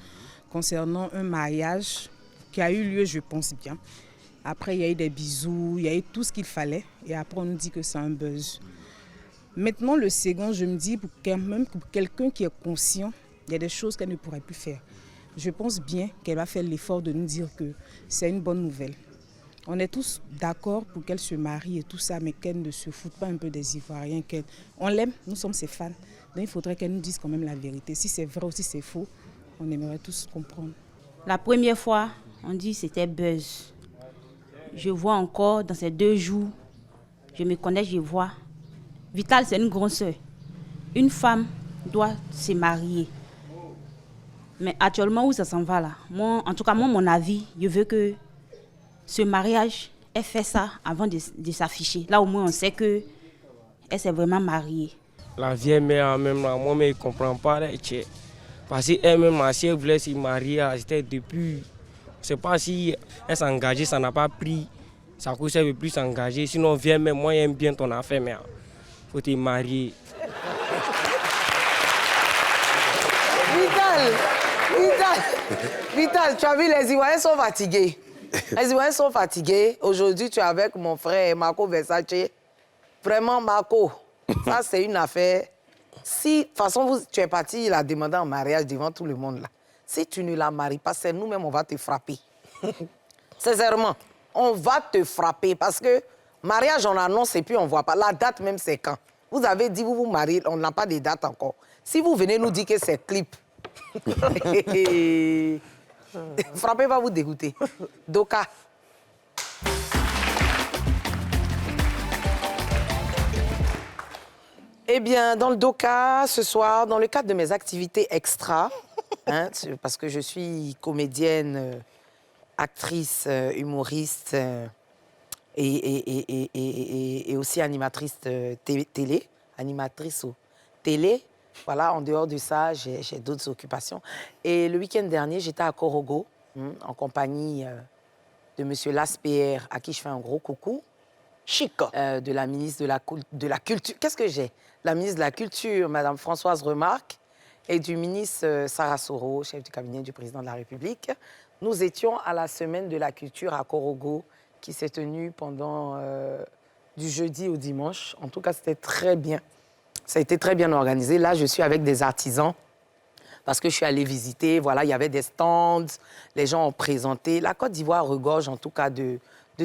concernant un mariage qui a eu lieu, je pense bien. Après, il y a eu des bisous, il y a eu tout ce qu'il fallait. Et après, on nous dit que c'est un buzz. Maintenant, le second, je me dis, pour quelqu'un qui est conscient, il y a des choses qu'elle ne pourrait plus faire. Je pense bien qu'elle va faire l'effort de nous dire que c'est une bonne nouvelle. On est tous d'accord pour qu'elle se marie et tout ça, mais qu'elle ne se foute pas un peu des Ivoiriens. On l'aime, nous sommes ses fans. Donc il faudrait qu'elle nous dise quand même la vérité. Si c'est vrai ou si c'est faux, on aimerait tous comprendre. La première fois, on dit que c'était buzz. Je vois encore dans ces 2 jours, je me connais, je vois. Vital, c'est une grande sœur. Une femme doit se marier. Mais actuellement, où ça s'en va là? Moi, en tout cas, mon avis, je veux que ce mariage, elle fait ça avant de s'afficher. Là, au moins, on sait qu'elle s'est vraiment mariée. La vieille mère, même là, moi, je ne comprends pas. Parce qu'elle-même, si elle voulait se marier, c'était depuis. Je ne sais pas si elle s'est engagée, ça n'a pas pris. Ça cause elle ne veut plus s'engager. Sinon, viens, mais moi, j'aime bien ton affaire, mais il faut te marier. Vital, tu as vu, les Ivoiriens sont fatigués. Les Ivoiriens sont fatigués. Aujourd'hui, tu es avec mon frère Marco Versace. Vraiment, Marco, ça, c'est une affaire. Si, de toute façon, tu es parti la demander en mariage devant tout le monde, là. Si tu ne la maries pas, c'est nous-mêmes, on va te frapper. Sincèrement, on va te frapper parce que mariage, on annonce et puis on ne voit pas. La date même, c'est quand? Vous avez dit, vous vous mariez, on n'a pas de date encore. Si vous venez nous dire que c'est clip, frappez va vous dégoûter. Doka. Eh bien, dans le Doka, ce soir, dans le cadre de mes activités extra, hein, parce que je suis comédienne, actrice, humoriste et aussi animatrice télé, animatrice télé. Voilà, en dehors de ça, j'ai d'autres occupations. Et le week-end dernier, j'étais à Korogo, en compagnie de M. Laspierre, à qui je fais un gros coucou. Chic. De la ministre de la Culture. Qu'est-ce que j'ai? La ministre de la Culture, Mme Françoise Remarque, et du ministre Sarah Soro, chef du cabinet du président de la République. Nous étions à la semaine de la culture à Korogo, qui s'est tenue pendant du jeudi au dimanche. En tout cas, c'était très bien. Ça a été très bien organisé. Là, je suis avec des artisans parce que je suis allée visiter. Voilà, il y avait des stands, les gens ont présenté. La Côte d'Ivoire regorge en tout cas de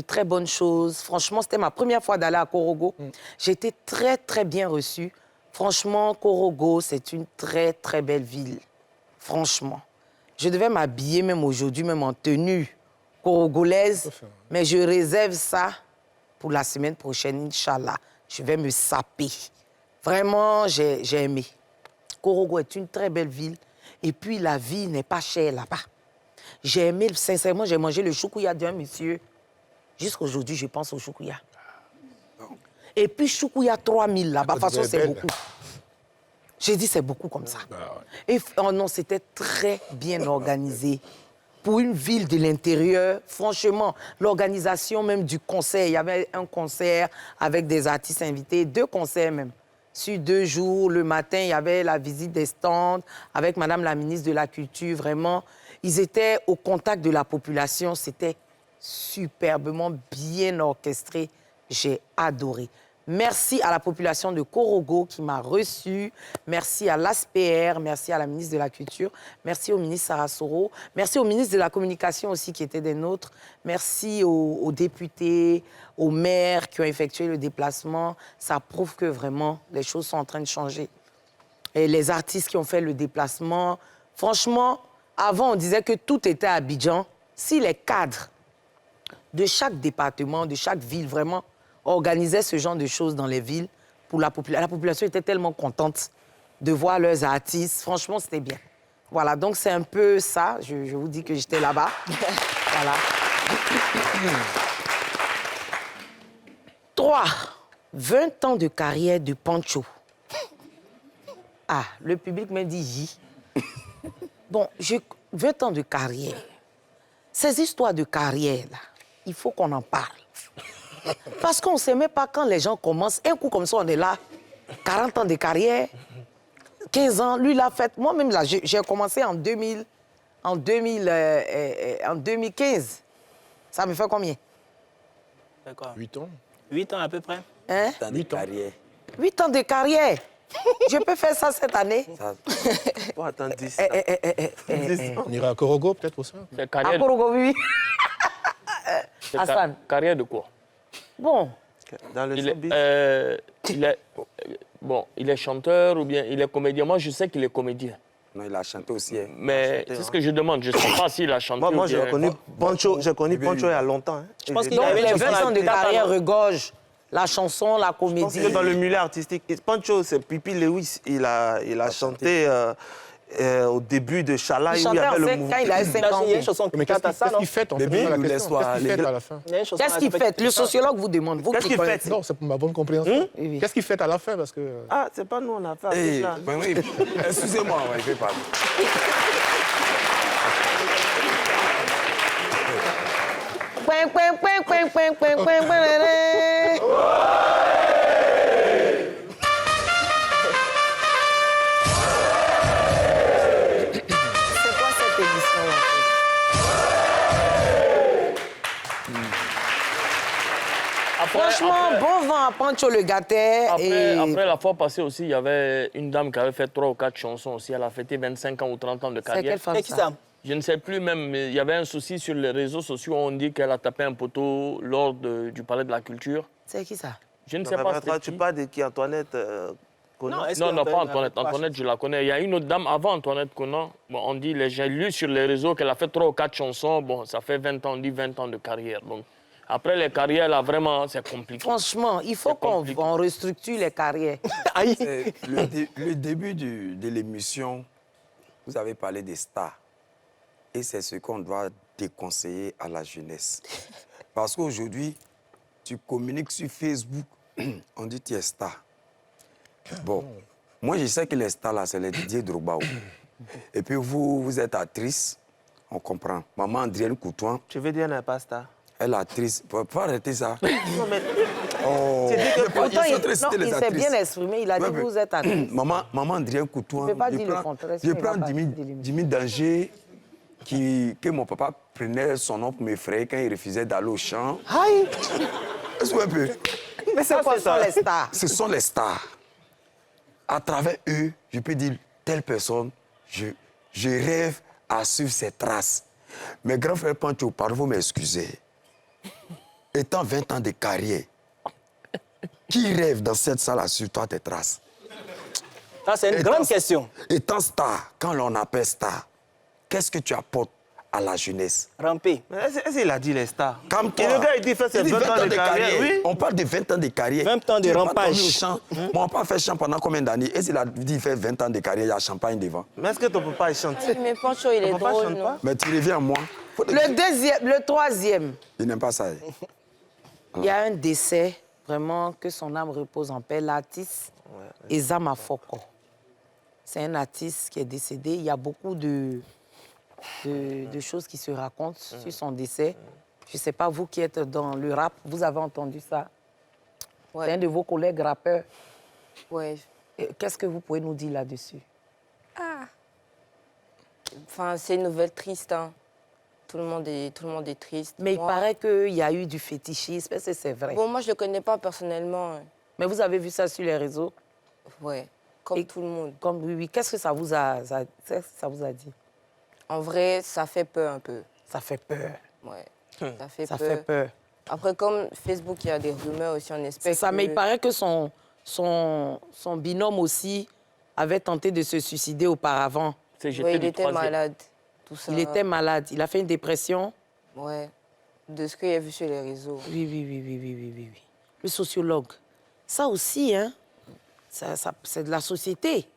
très bonnes choses. Franchement, c'était ma première fois d'aller à Korogo. J'ai été très, très bien reçue. Franchement, Korogo, c'est une très, très belle ville. Franchement. Je devais m'habiller même aujourd'hui, même en tenue korogolaise, mais je réserve ça pour la semaine prochaine, Inch'Allah. Je vais me saper. Vraiment, j'ai aimé. Korogo est une très belle ville. Et puis, la vie n'est pas chère là-bas. J'ai aimé, sincèrement, j'ai mangé le choukouya d'un monsieur. Jusqu'aujourd'hui, je pense au choukouya. Et puis, choukouya 3000 là-bas. De toute façon, c'est beaucoup. J'ai dit, c'est beaucoup comme ça. Et oh non, c'était très bien organisé. Pour une ville de l'intérieur, franchement, l'organisation même du concert, il y avait un concert avec des artistes invités, 2 concerts même. Sur 2 jours, le matin, il y avait la visite des stands avec Madame la ministre de la Culture. Vraiment, ils étaient au contact de la population. C'était superbement bien orchestré. J'ai adoré. Merci à la population de Korogo qui m'a reçu. Merci à l'ASPR, merci à la ministre de la Culture, merci au ministre Sarah Soro, merci au ministre de la Communication aussi qui était des nôtres, merci aux députés, aux maires qui ont effectué le déplacement. Ça prouve que vraiment les choses sont en train de changer. Et les artistes qui ont fait le déplacement, franchement, avant on disait que tout était à Abidjan. Si les cadres de chaque département, de chaque ville, vraiment, organisaient ce genre de choses dans les villes, pour la population était tellement contente de voir leurs artistes. Franchement, c'était bien. Voilà, donc c'est un peu ça. Je vous dis que j'étais là-bas. Voilà. 3. 20 ans de carrière de Pancho. Ah, le public me dit bon, 20 ans de carrière. Ces histoires de carrière, là, il faut qu'on en parle. Parce qu'on ne sait même pas quand les gens commencent. Un coup comme ça, on est là, 40 ans de carrière, 15 ans. Lui, l'a fait. Moi-même, là, j'ai commencé en 2015. Ça me fait combien? D'accord. 8 ans. 8 ans à peu près. Hein? 8 ans de carrière. 8 ans de carrière. Je peux faire ça cette année. Faut attendre 10 ans. On ira à Korogo, peut-être, pour ça. À Korogo, oui. Hassan. Carrière de quoi? Bon. Dans le showbiz. Il est chanteur ou bien il est comédien. Moi, je sais qu'il est comédien. Non, il a chanté aussi. Hein. Mais c'est ce que je demande. Je ne sais pas s'il a chanté. Moi, j'ai connu Pancho il y a longtemps. Hein. Je pense qu'il avait les 20 ans de carrière regorge. La chanson, la comédie. Je pense que dans le milieu artistique, Pancho, c'est Pipi Lewis. Il a chanté au début de Chala. Il chantait en 5 ans, il avait 5 ans. Mais qu'est-ce qu'il fait en fait? Qu'est-ce qu'il fait à la fin? Qu'est-ce qu'il fait? Le sociologue vous demande. Qu'est-ce qu'il fait? Non, c'est pour ma bonne compréhension. Qu'est-ce qu'il fait à la fin? Parce que... Ah, c'est pas nous, on a fait ça. Excusez-moi, je vais parler. Franchement, bon vent à Pancho le Gâté. Après la fois passée aussi, il y avait une dame qui avait fait 3 ou 4 chansons aussi. Elle a fêté 25 ans ou 30 ans de carrière. C'est quelle femme ça? Je ne sais plus même, mais il y avait un souci sur les réseaux sociaux. On dit qu'elle a tapé un poteau lors du Palais de la Culture. C'est qui ça? Je ne sais pas. Tu parles de qui, Antoinette Conan? Non, pas Antoinette. Antoinette, je la connais. Il y a une autre dame avant Antoinette Conan. Bon, on dit, j'ai lu sur les réseaux qu'elle a fait 3 ou 4 chansons. Bon, ça fait 20 ans, on dit 20 ans de carrière. Donc, après les carrières, là, vraiment, c'est compliqué. Franchement, il faut qu'on restructure les carrières. Le début de l'émission, vous avez parlé des stars. Et c'est ce qu'on doit déconseiller à la jeunesse. Parce qu'aujourd'hui, tu communiques sur Facebook, on dit tu es star. Bon, Moi, je sais que les stars, là, c'est les Didier Drogba. Et puis vous êtes actrice, on comprend. Maman Adrienne Coutouin. Tu veux dire elle n'est pas star? Elle est actrice. Faut arrêter ça. Non, mais... Oh. Pourtant, il s'est bien exprimé. Il a dit que vous êtes actrice. Maman Adrienne Coutouin. Tu ne peux pas dire le contraire. Je prends Dimi Danger, que mon papa prenait son nom pour m'effrayer quand il refusait d'aller au champ. Aïe! Est-ce un peu? Mais c'est quoi ça? Ce sont les stars. Ce sont les stars. À travers eux, je peux dire, telle personne, je rêve à suivre ses traces. Mes grands frères Pancho, pardon, vous m'excusez. Étant 20 ans de carrière, qui rêve dans cette salle à suivre toi tes traces? Ça, c'est une grande question. Étant star, quand l'on appelle star, qu'est-ce que tu apportes à la jeunesse? Ramper. Est-ce qu'il a dit les stars? Comme toi. Et le gars, il dit fait ses 20 ans de carrière. Oui. On parle de 20 ans de carrière. 20 ans de rampage. Mon papa fait chant pendant combien d'années? Est-ce qu'il a dit qu'il fait 20 ans de carrière, il y a champagne devant? Mais est-ce que ton papa, il chante? Mais Pancho, il est drôle, non? Mais tu reviens à moi. Le troisième. Il n'aime pas ça. Il y a un décès, vraiment, que son âme repose en paix, l'artiste Eza Mafoko. C'est un artiste qui est décédé. Il y a beaucoup de choses qui se racontent sur son décès. Je ne sais pas, vous qui êtes dans le rap, vous avez entendu ça? C'est un de vos collègues rappeurs. Oui. Qu'est-ce que vous pouvez nous dire là-dessus? Enfin, c'est une nouvelle triste, hein. Tout le monde est triste. Mais il paraît qu'il y a eu du fétichisme. Est-ce que c'est vrai? Bon, moi, je ne le connais pas personnellement. Mais vous avez vu ça sur les réseaux? Oui, comme tout le monde. Oui. Qu'est-ce que ça vous a dit? En vrai, ça fait peur un peu. Ça fait peur? Oui, ça fait ça peur. fait peur. Après, comme Facebook, il y a des rumeurs aussi, on espère C'est ça, mais il paraît que son binôme aussi avait tenté de se suicider auparavant. Oui, il était malade. Tout ça. Il était malade. Il a fait une dépression. Oui, de ce qu'il a vu sur les réseaux. Oui. Le sociologue. Ça aussi, hein, c'est de la société.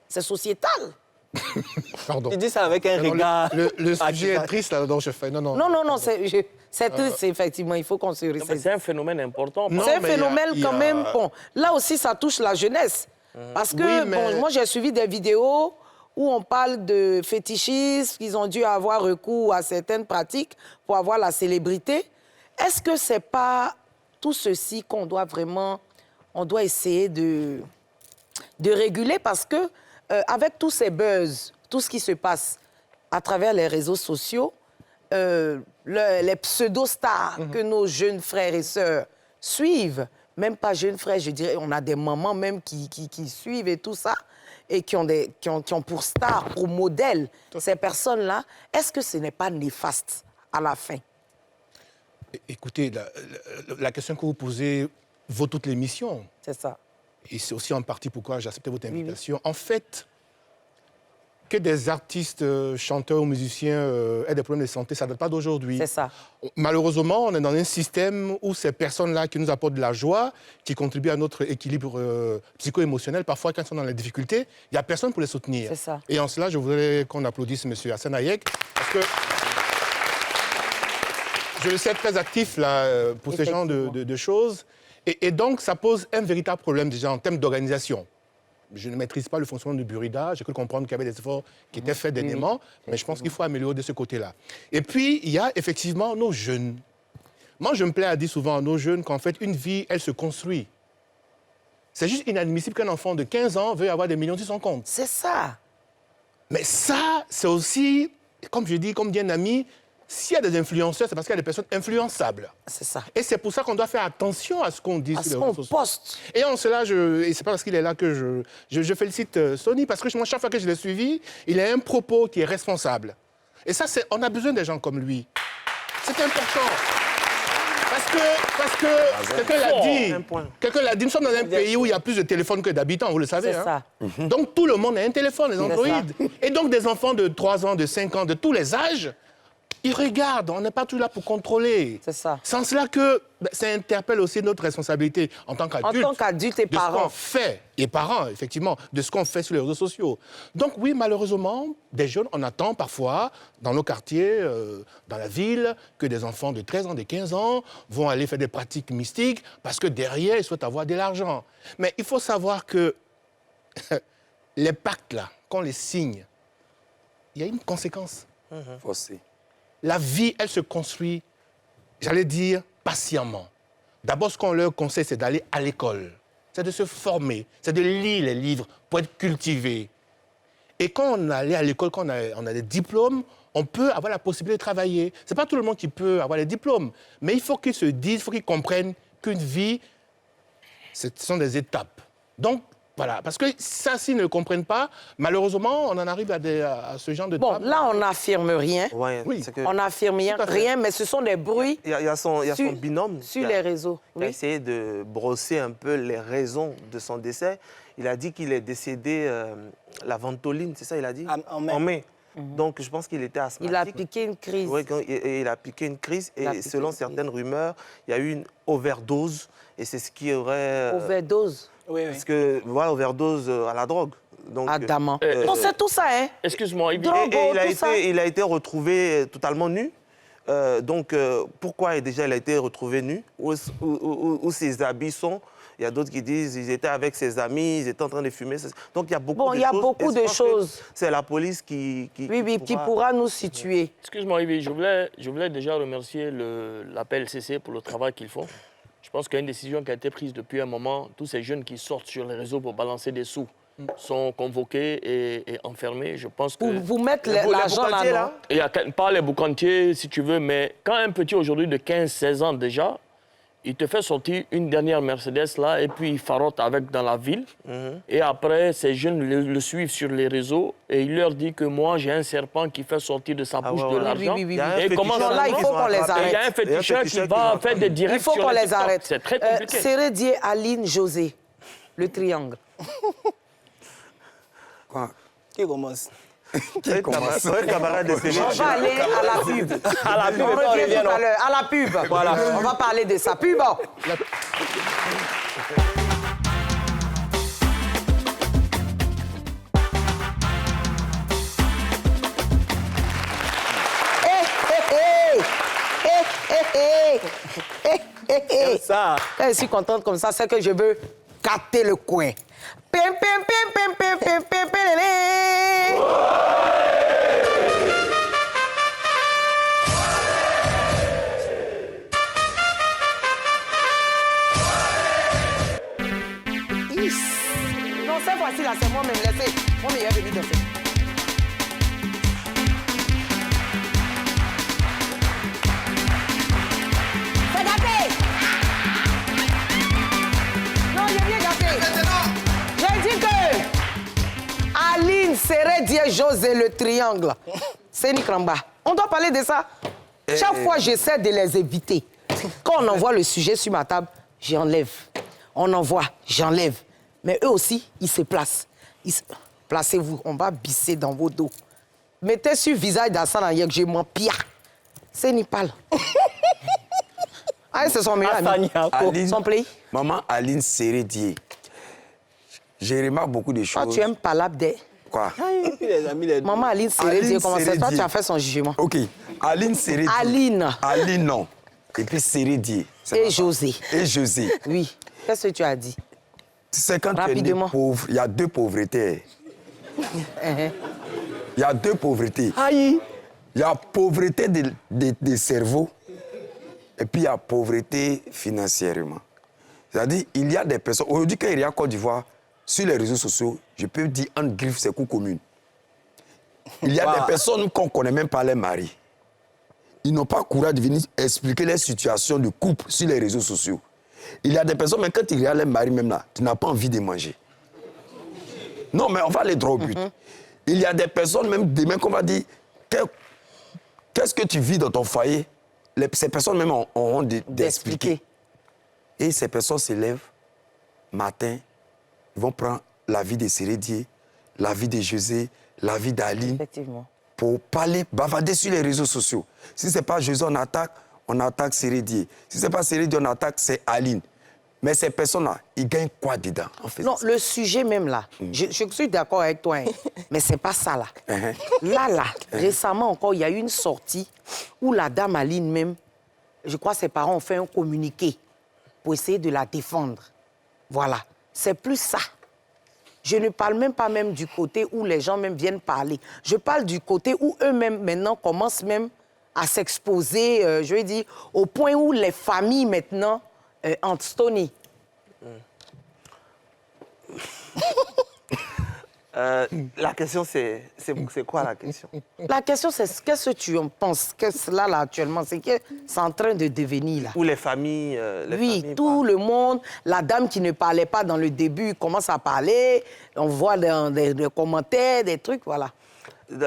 C'est sociétal. Pardon. Tu dis ça avec un regard... Le sujet est triste, là, donc je fais... Non, c'est triste, effectivement. Il faut qu'on se ressaisisse. C'est un phénomène important. C'est un phénomène quand même... Bon, là aussi, ça touche la jeunesse. Parce que, bon, moi, j'ai suivi des vidéos où on parle de fétichisme, qu'ils ont dû avoir recours à certaines pratiques pour avoir la célébrité. Est-ce que c'est pas tout ceci qu'on doit vraiment... On doit essayer de réguler parce que avec tous ces buzz, tout ce qui se passe à travers les réseaux sociaux, les pseudo-stars que nos jeunes frères et sœurs suivent, même pas jeunes frères, je dirais, on a des mamans même qui suivent et tout ça, et qui ont pour star, pour modèle, ces personnes-là, est-ce que ce n'est pas néfaste à la fin? Écoutez, la question que vous posez vaut toute l'émission. C'est ça. Et c'est aussi en partie pourquoi j'ai accepté votre invitation. Oui. En fait, que des artistes, chanteurs ou musiciens aient des problèmes de santé, ça ne date pas d'aujourd'hui. C'est ça. Malheureusement, on est dans un système où ces personnes-là qui nous apportent de la joie, qui contribuent à notre équilibre psycho-émotionnel, parfois quand ils sont dans les difficultés, il n'y a personne pour les soutenir. C'est ça. Et en cela, je voudrais qu'on applaudisse M. Hassan Hayek, parce que je le sais très actif là, pour ce genre de choses. Et donc, ça pose un véritable problème déjà en termes d'organisation. Je ne maîtrise pas le fonctionnement du Burida. J'ai cru comprendre qu'il y avait des efforts qui étaient faits dernièrement, mais je pense qu'il faut améliorer de ce côté-là. Et puis, il y a effectivement nos jeunes. Moi, je me plais à dire souvent à nos jeunes qu'en fait, une vie, elle se construit. C'est juste inadmissible qu'un enfant de 15 ans veuille avoir des millions sur son compte. C'est ça. Mais ça, c'est aussi, comme je dis, comme dit un ami, s'il y a des influenceurs, c'est parce qu'il y a des personnes influençables. C'est ça. Et c'est pour ça qu'on doit faire attention à ce qu'on dit sur les réseaux sociaux. Poste. Et en cela, et c'est pas parce qu'il est là que je félicite Sony, parce que moi, chaque fois que je l'ai suivi, il a un propos qui est responsable. Et ça, on a besoin des gens comme lui. C'est important. Parce que quelqu'un l'a dit, nous sommes dans un pays où il y a plus de téléphones que d'habitants, vous le savez. C'est ça. Donc tout le monde a un téléphone, les Android. Et donc des enfants de 3 ans, de 5 ans, de tous les âges, ils regardent, on n'est pas tout là pour contrôler. C'est ça. Sans cela que ça interpelle aussi notre responsabilité en tant qu'adulte. En tant qu'adulte et parents. De ce qu'on fait, et parents, effectivement, de ce qu'on fait sur les réseaux sociaux. Donc oui, malheureusement, des jeunes, on attend parfois, dans nos quartiers, dans la ville, que des enfants de 13 ans, de 15 ans vont aller faire des pratiques mystiques parce que derrière, ils souhaitent avoir de l'argent. Mais il faut savoir que les pactes, là, quand on les signe, il y a une conséquence. Forcé. La vie, elle se construit, j'allais dire, patiemment. D'abord, ce qu'on leur conseille, c'est d'aller à l'école. C'est de se former, c'est de lire les livres pour être cultivé. Et quand on allait à l'école, quand on a des diplômes, on peut avoir la possibilité de travailler. Ce n'est pas tout le monde qui peut avoir les diplômes. Mais il faut qu'ils se disent, il faut qu'ils comprennent qu'une vie, ce sont des étapes. Donc, voilà. Parce que ça, s'ils ne le comprennent pas, malheureusement, on en arrive à ce genre de table. Là, on n'affirme rien. Ouais, oui. On n'affirme rien, mais ce sont des bruits Il y a son binôme sur les réseaux. Il a essayé de brosser un peu les raisons de son décès. Il a dit qu'il est décédé la ventoline, c'est ça il a dit En mai. Donc, je pense qu'il était asthmatique. Il a piqué une crise. Oui, il a piqué une crise. Et selon certaines rumeurs, il y a eu une overdose. Et c'est ce qui aurait... Overdose Parce que, voilà, overdose à la drogue. Donc, Adamant. On sait tout ça, hein. Excuse-moi, il a été retrouvé totalement nu. Donc, pourquoi déjà il a été retrouvé nu? Où ses habits sont? Il y a d'autres qui disent qu'ils étaient avec ses amis, ils étaient en train de fumer. Donc, il y a beaucoup de choses. C'est la police qui pourra nous situer. Excuse-moi, Yves, je voulais déjà remercier la PLCC pour le travail qu'ils font. Je pense qu'il y a une décision qui a été prise depuis un moment. Tous ces jeunes qui sortent sur les réseaux pour balancer des sous sont convoqués et enfermés. Je pense que... Vous mettre l'argent là, il y a pas les boucantiers, si tu veux, mais quand un petit aujourd'hui de 15-16 ans déjà, il te fait sortir une dernière Mercedes là, et puis il farotte avec dans la ville. Et après, ces jeunes le suivent sur les réseaux et il leur dit que moi, j'ai un serpent qui fait sortir de sa bouche de l'argent. Et comment là, il faut qu'on les arrête. Il y a un féticheur qui va faire des directs. Il faut qu'on les arrête. C'est très compliqué. Sérédier, Aline, José, le triangle. Quoi? Qui commence? Camarade de CV. On va aller à la pub. À la pub, on revient tout à l'heure. À la pub. Voilà. On va parler de ça. Pub. Ça. Quand je suis contente comme ça, c'est que je veux capter le coin. Pim, pim, pim, pim, pim, pim, pim, pim, non, cette fois-ci, là, c'est moi-même. Laissez. Moi, mais il est venu danser. C'est gâté! Non, j'ai bien gâté. J'ai dit que Aline Sérédier José le triangle. C'est Nikramba. On doit parler de ça. Chaque fois, j'essaie de les éviter. Quand on envoie le sujet sur ma table, j'enlève. On envoie, j'enlève. Mais eux aussi, ils se placent. Placez-vous, on va bisser dans vos dos. Mettez sur le visage d'Assana que j'ai mon pia. C'est Nipal. Ah, c'est son meilleur ami. Son play. Maman Aline Sérédier. J'ai remarqué beaucoup de choses. Toi, tu aimes Palabde. Quoi? Maman Aline Sérédier, comment c'est? Toi, tu as fait son jugement. OK. Aline Sérédier. Aline. Aline, non. Et puis Sérédier. Et José. Et José. Oui. Qu'est-ce que tu as dit? C'est quand tu es né pauvre, il y a deux pauvretés. Il y a deux pauvretés. Aïe. Il y a pauvreté de cerveau et puis il y a pauvreté financièrement. C'est-à-dire, il y a des personnes... Aujourd'hui, quand il y a Côte d'Ivoire, sur les réseaux sociaux, je peux dire entre griffes, c'est coup commune. Il y a des personnes qu'on ne connaît même pas les maris. Ils n'ont pas courage de venir expliquer les situations de couple sur les réseaux sociaux. Il y a des personnes, mais quand ils regardent les maris même là, tu n'as pas envie de manger. Non, mais on va aller droit au but. Il y a des personnes, même demain, qu'on va dire, qu'est-ce que tu vis dans ton foyer? Ces personnes même auront d'expliquer. Et ces personnes se lèvent, matin, ils vont prendre la vie de Sérédier, la vie de José, la vie d'Aline. Effectivement. Pour parler, bavarder sur les réseaux sociaux. Si ce n'est pas José, on attaque Sérédier. Si ce n'est pas Sérédier, on attaque, c'est Aline. Mais ces personnes-là, ils gagnent quoi dedans en fait? Non, le sujet même là, je suis d'accord avec toi, hein, mais c'est pas ça là. Là, récemment encore, il y a eu une sortie où la dame Aline même, je crois que ses parents ont fait un communiqué pour essayer de la défendre. Voilà, c'est plus ça. Je ne parle même pas même du côté où les gens même viennent parler. Je parle du côté où eux-mêmes maintenant commencent même à s'exposer, je veux dire, au point où les familles maintenant, Anthony. La question, c'est quoi la question? La question, c'est qu'est-ce que tu en penses? Qu'est-ce là, actuellement, c'est en train de devenir là? Où les familles... oui, tout le monde, la dame qui ne parlait pas dans le début commence à parler, on voit dans des commentaires, des trucs, voilà.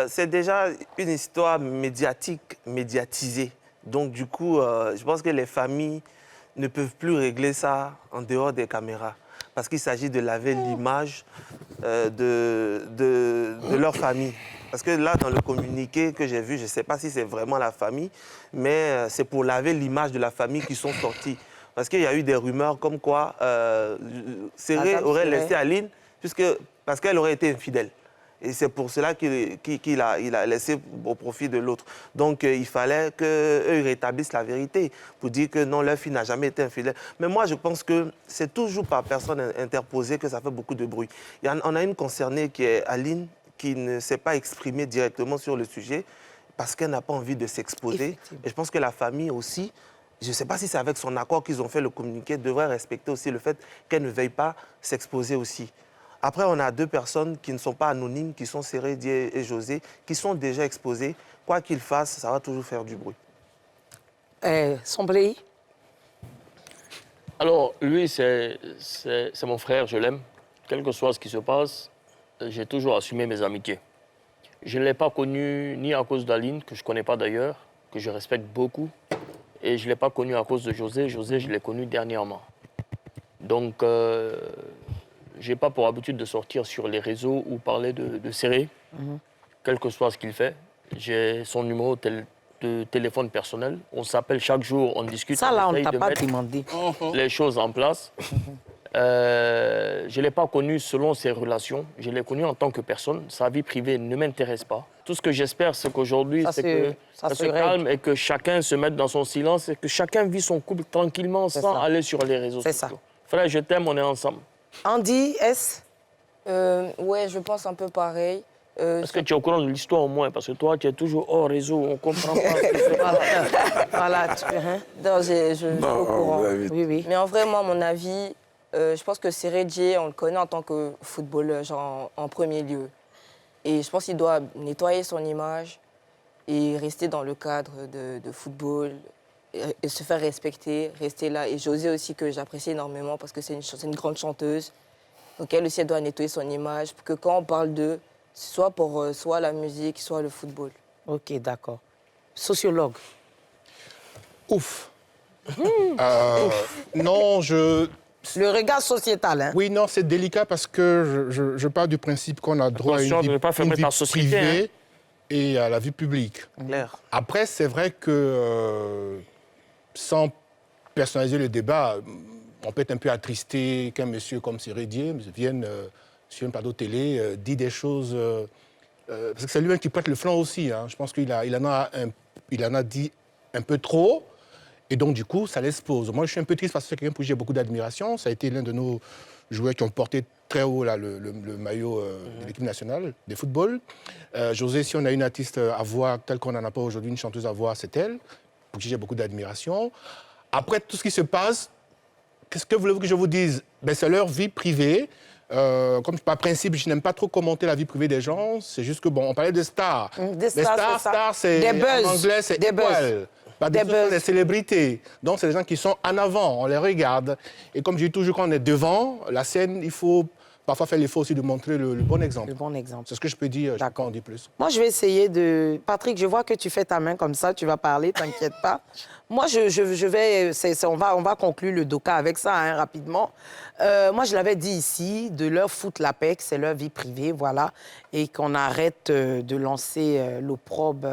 C'est déjà une histoire médiatique, médiatisée. Donc du coup, je pense que les familles ne peuvent plus régler ça en dehors des caméras. Parce qu'il s'agit de laver l'image de leur famille. Parce que là, dans le communiqué que j'ai vu, je ne sais pas si c'est vraiment la famille, mais c'est pour laver l'image de la famille qui sont sortis. Parce qu'il y a eu des rumeurs comme quoi Séré aurait laissé Aline parce qu'elle aurait été infidèle. Et c'est pour cela qu'il a laissé au profit de l'autre. Donc, il fallait qu'eux rétablissent la vérité pour dire que non, leur fille n'a jamais été infidèle. Mais moi, je pense que c'est toujours par personne interposée que ça fait beaucoup de bruit. On a une concernée qui est Aline, qui ne s'est pas exprimée directement sur le sujet parce qu'elle n'a pas envie de s'exposer. Et je pense que la famille aussi, je ne sais pas si c'est avec son accord qu'ils ont fait le communiqué, devrait respecter aussi le fait qu'elle ne veuille pas s'exposer aussi. Après, on a deux personnes qui ne sont pas anonymes, qui sont Séré Dié et José, qui sont déjà exposées. Quoi qu'ils fassent, ça va toujours faire du bruit. Sombré? Alors, lui, c'est mon frère, je l'aime. Quel que soit ce qui se passe, j'ai toujours assumé mes amitiés. Je ne l'ai pas connu ni à cause d'Aline, que je ne connais pas d'ailleurs, que je respecte beaucoup. Et je ne l'ai pas connu à cause de José. José, je l'ai connu dernièrement. Donc, je n'ai pas pour habitude de sortir sur les réseaux ou parler de Séré, quel que soit ce qu'il fait. J'ai son numéro de téléphone personnel. On s'appelle chaque jour, on discute. Ça, là, on ne t'a pas mettre demandé. Les choses en place. Je ne l'ai pas connu selon ses relations. Je l'ai connu en tant que personne. Sa vie privée ne m'intéresse pas. Tout ce que j'espère, c'est qu'aujourd'hui, c'est que ça se calme et que chacun se mette dans son silence et que chacun vit son couple tranquillement sans aller sur les réseaux sociaux. Ça. Frère, je t'aime, on est ensemble. Andy, est-ce? Ouais, je pense un peu pareil. Est-ce que tu es au courant de l'histoire au moins? Parce que toi, tu es toujours hors réseau, on ne comprend pas. Voilà, Non, je suis au courant. Oui. Mais en vrai, moi, à mon avis, je pense que Séré Dié, on le connaît en tant que footballeur, genre en premier lieu. Et je pense qu'il doit nettoyer son image et rester dans le cadre de football et se faire respecter, rester là. Et José aussi, que j'apprécie énormément parce que c'est une grande chanteuse. Donc elle aussi, elle doit nettoyer son image pour que quand on parle d'eux, soit pour soit la musique, soit le football. Ok, d'accord. Sociologue. Ouf. Non, Le regard sociétal, hein? Oui, non, c'est délicat parce que je pars du principe qu'on a droit à une vie, privée et à la vie publique. Claire. Après, c'est vrai que, sans personnaliser le débat, on peut être un peu attristé qu'un monsieur comme Séré Dié vienne sur un plateau télé, dit des choses... parce que c'est lui-même qui prête le flanc aussi. Hein. Je pense qu'il en a dit un peu trop. Et donc, du coup, ça l'expose. Moi, je suis un peu triste parce que c'est quelqu'un pour qui j'ai beaucoup d'admiration. Ça a été l'un de nos joueurs qui ont porté très haut là, le maillot de l'équipe nationale de football. José, si on a une artiste à voix telle qu'on n'en a pas aujourd'hui, une chanteuse à voix, c'est elle, pour qui j'ai beaucoup d'admiration. Après, tout ce qui se passe, qu'est-ce que voulez-vous que je vous dise? C'est leur vie privée. Comme par principe, je n'aime pas trop commenter la vie privée des gens. C'est juste que, bon, on parlait de stars. Des stars, c'est des buzz. En anglais, c'est étoile. Pas des célébrités. Donc, c'est des gens qui sont en avant, on les regarde. Et comme je dis toujours, quand on est devant la scène, il faut parfois faire l'effort aussi de montrer le bon exemple. Le bon exemple. C'est ce que je peux dire, je ne peux pas en dire plus. Moi, je vais essayer de... Patrick, je vois que tu fais ta main comme ça, tu vas parler, t'inquiète pas. Moi, je vais... on va conclure le doca avec ça, hein, rapidement. Moi, je l'avais dit ici, de leur foutre la paix, que c'est leur vie privée, voilà, et qu'on arrête de lancer l'opprobre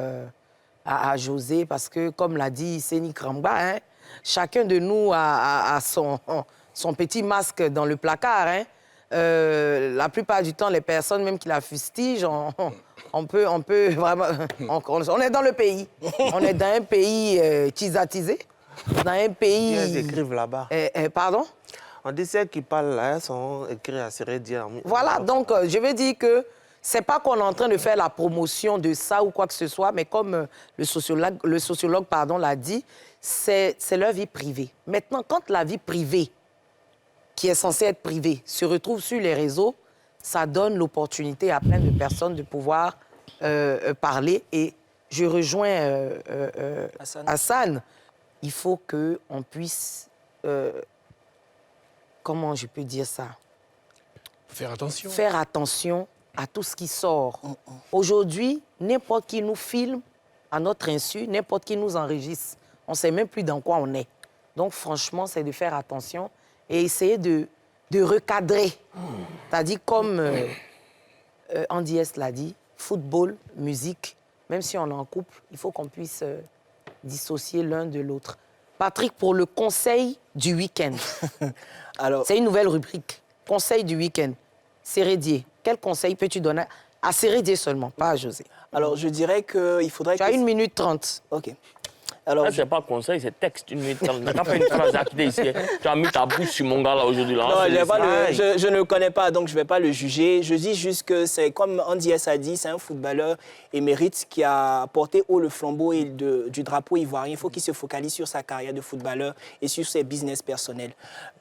à José, parce que, comme l'a dit Séni Kramba, hein, chacun de nous a son petit masque dans le placard, hein. La plupart du temps, les personnes même qui la fustigent, on peut vraiment... On est dans le pays. On est dans un pays tisatisé, dans un pays... Ils écrivent là-bas. Pardon? On dit celles qui parlent là, elles sont écrites à Sérédia. Voilà, donc je veux dire que c'est pas qu'on est en train de faire la promotion de ça ou quoi que ce soit, mais comme le sociologue l'a dit, c'est leur vie privée. Maintenant, quand la vie privée, qui est censée être privée, se retrouve sur les réseaux, ça donne l'opportunité à plein de personnes de pouvoir parler. Et je rejoins Hassan. Il faut qu'on puisse... comment je peux dire ça? Faire attention. Faire attention à tout ce qui sort. Aujourd'hui, n'importe qui nous filme à notre insu, n'importe qui nous enregistre. On ne sait même plus dans quoi on est. Donc, franchement, c'est de faire attention et essayer de recadrer. C'est-à-dire, comme Andy S l'a dit, football, musique, même si on est en couple, il faut qu'on puisse dissocier l'un de l'autre. Patrick, pour le conseil du week-end, c'est une nouvelle rubrique. Conseil du week-end. Sérédier, quel conseil peux-tu donner à Sérédier seulement, pas à José? Alors, je dirais qu'il faudrait... Tu as 1 minute 30. OK. Alors, ça, c'est pas conseil, c'est texte, 1 minute 30. Tu n'as pas fait une phrase à quitter ici. Tu as mis ta bouche sur mon gars là aujourd'hui. Non, je ne le connais pas, donc je ne vais pas le juger. Je dis juste que c'est comme Andy S a dit, c'est un footballeur émérite qui a porté haut le flambeau du drapeau ivoirien. Il faut qu'il se focalise sur sa carrière de footballeur et sur ses business personnels.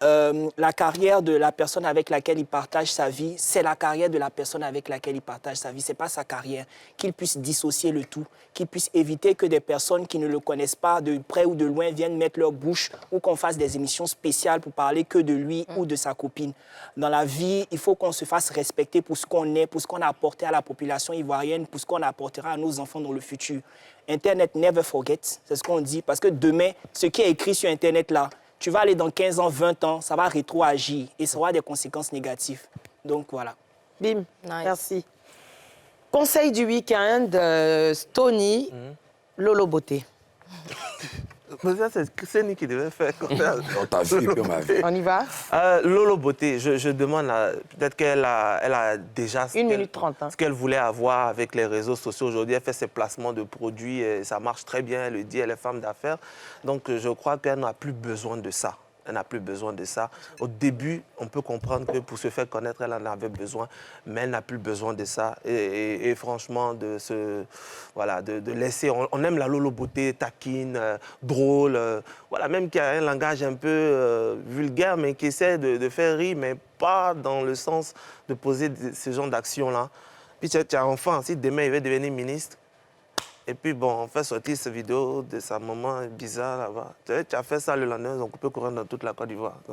La carrière de la personne avec laquelle il partage sa vie, c'est la carrière de la personne avec laquelle il partage sa vie. Ce n'est pas sa carrière. Qu'il puisse dissocier le tout, qu'il puisse éviter que des personnes qui ne le connaissent pas de près ou de loin viennent mettre leur bouche ou qu'on fasse des émissions spéciales pour parler que de lui ou de sa copine. Dans la vie, il faut qu'on se fasse respecter pour ce qu'on est, pour ce qu'on a apporté à la population ivoirienne, pour ce qu'on apportera à nos enfants dans le futur. Internet, never forget, c'est ce qu'on dit, parce que demain, ce qui est écrit sur Internet là, tu vas aller dans 15 ans, 20 ans, ça va rétroagir et ça aura des conséquences négatives. Donc voilà. Bim, merci. Conseil du week-end, Tony, Lolo Beauté. C'est nous qui devons faire. On y va? Lolo Beauté, je demande, peut-être qu'elle a déjà 1 minute 30. Ce qu'elle voulait avoir avec les réseaux sociaux. Aujourd'hui, elle fait ses placements de produits et ça marche très bien. Elle le dit, elle est femme d'affaires. Donc, je crois qu'elle n'a plus besoin de ça. Elle n'a plus besoin de ça. Au début, on peut comprendre que pour se faire connaître, elle en avait besoin, mais elle n'a plus besoin de ça. Et franchement, de laisser... On aime la Lolo Beauté, taquine, drôle, voilà, même qui a un langage un peu vulgaire, mais qui essaie de faire rire, mais pas dans le sens de poser ce genre d'action-là. Puis tu as un enfant, si demain il veut devenir ministre, et puis bon, on fait sortir cette vidéo de sa maman bizarre là-bas. Tu as fait ça le lendemain, donc on peut courir dans toute la Côte d'Ivoire. On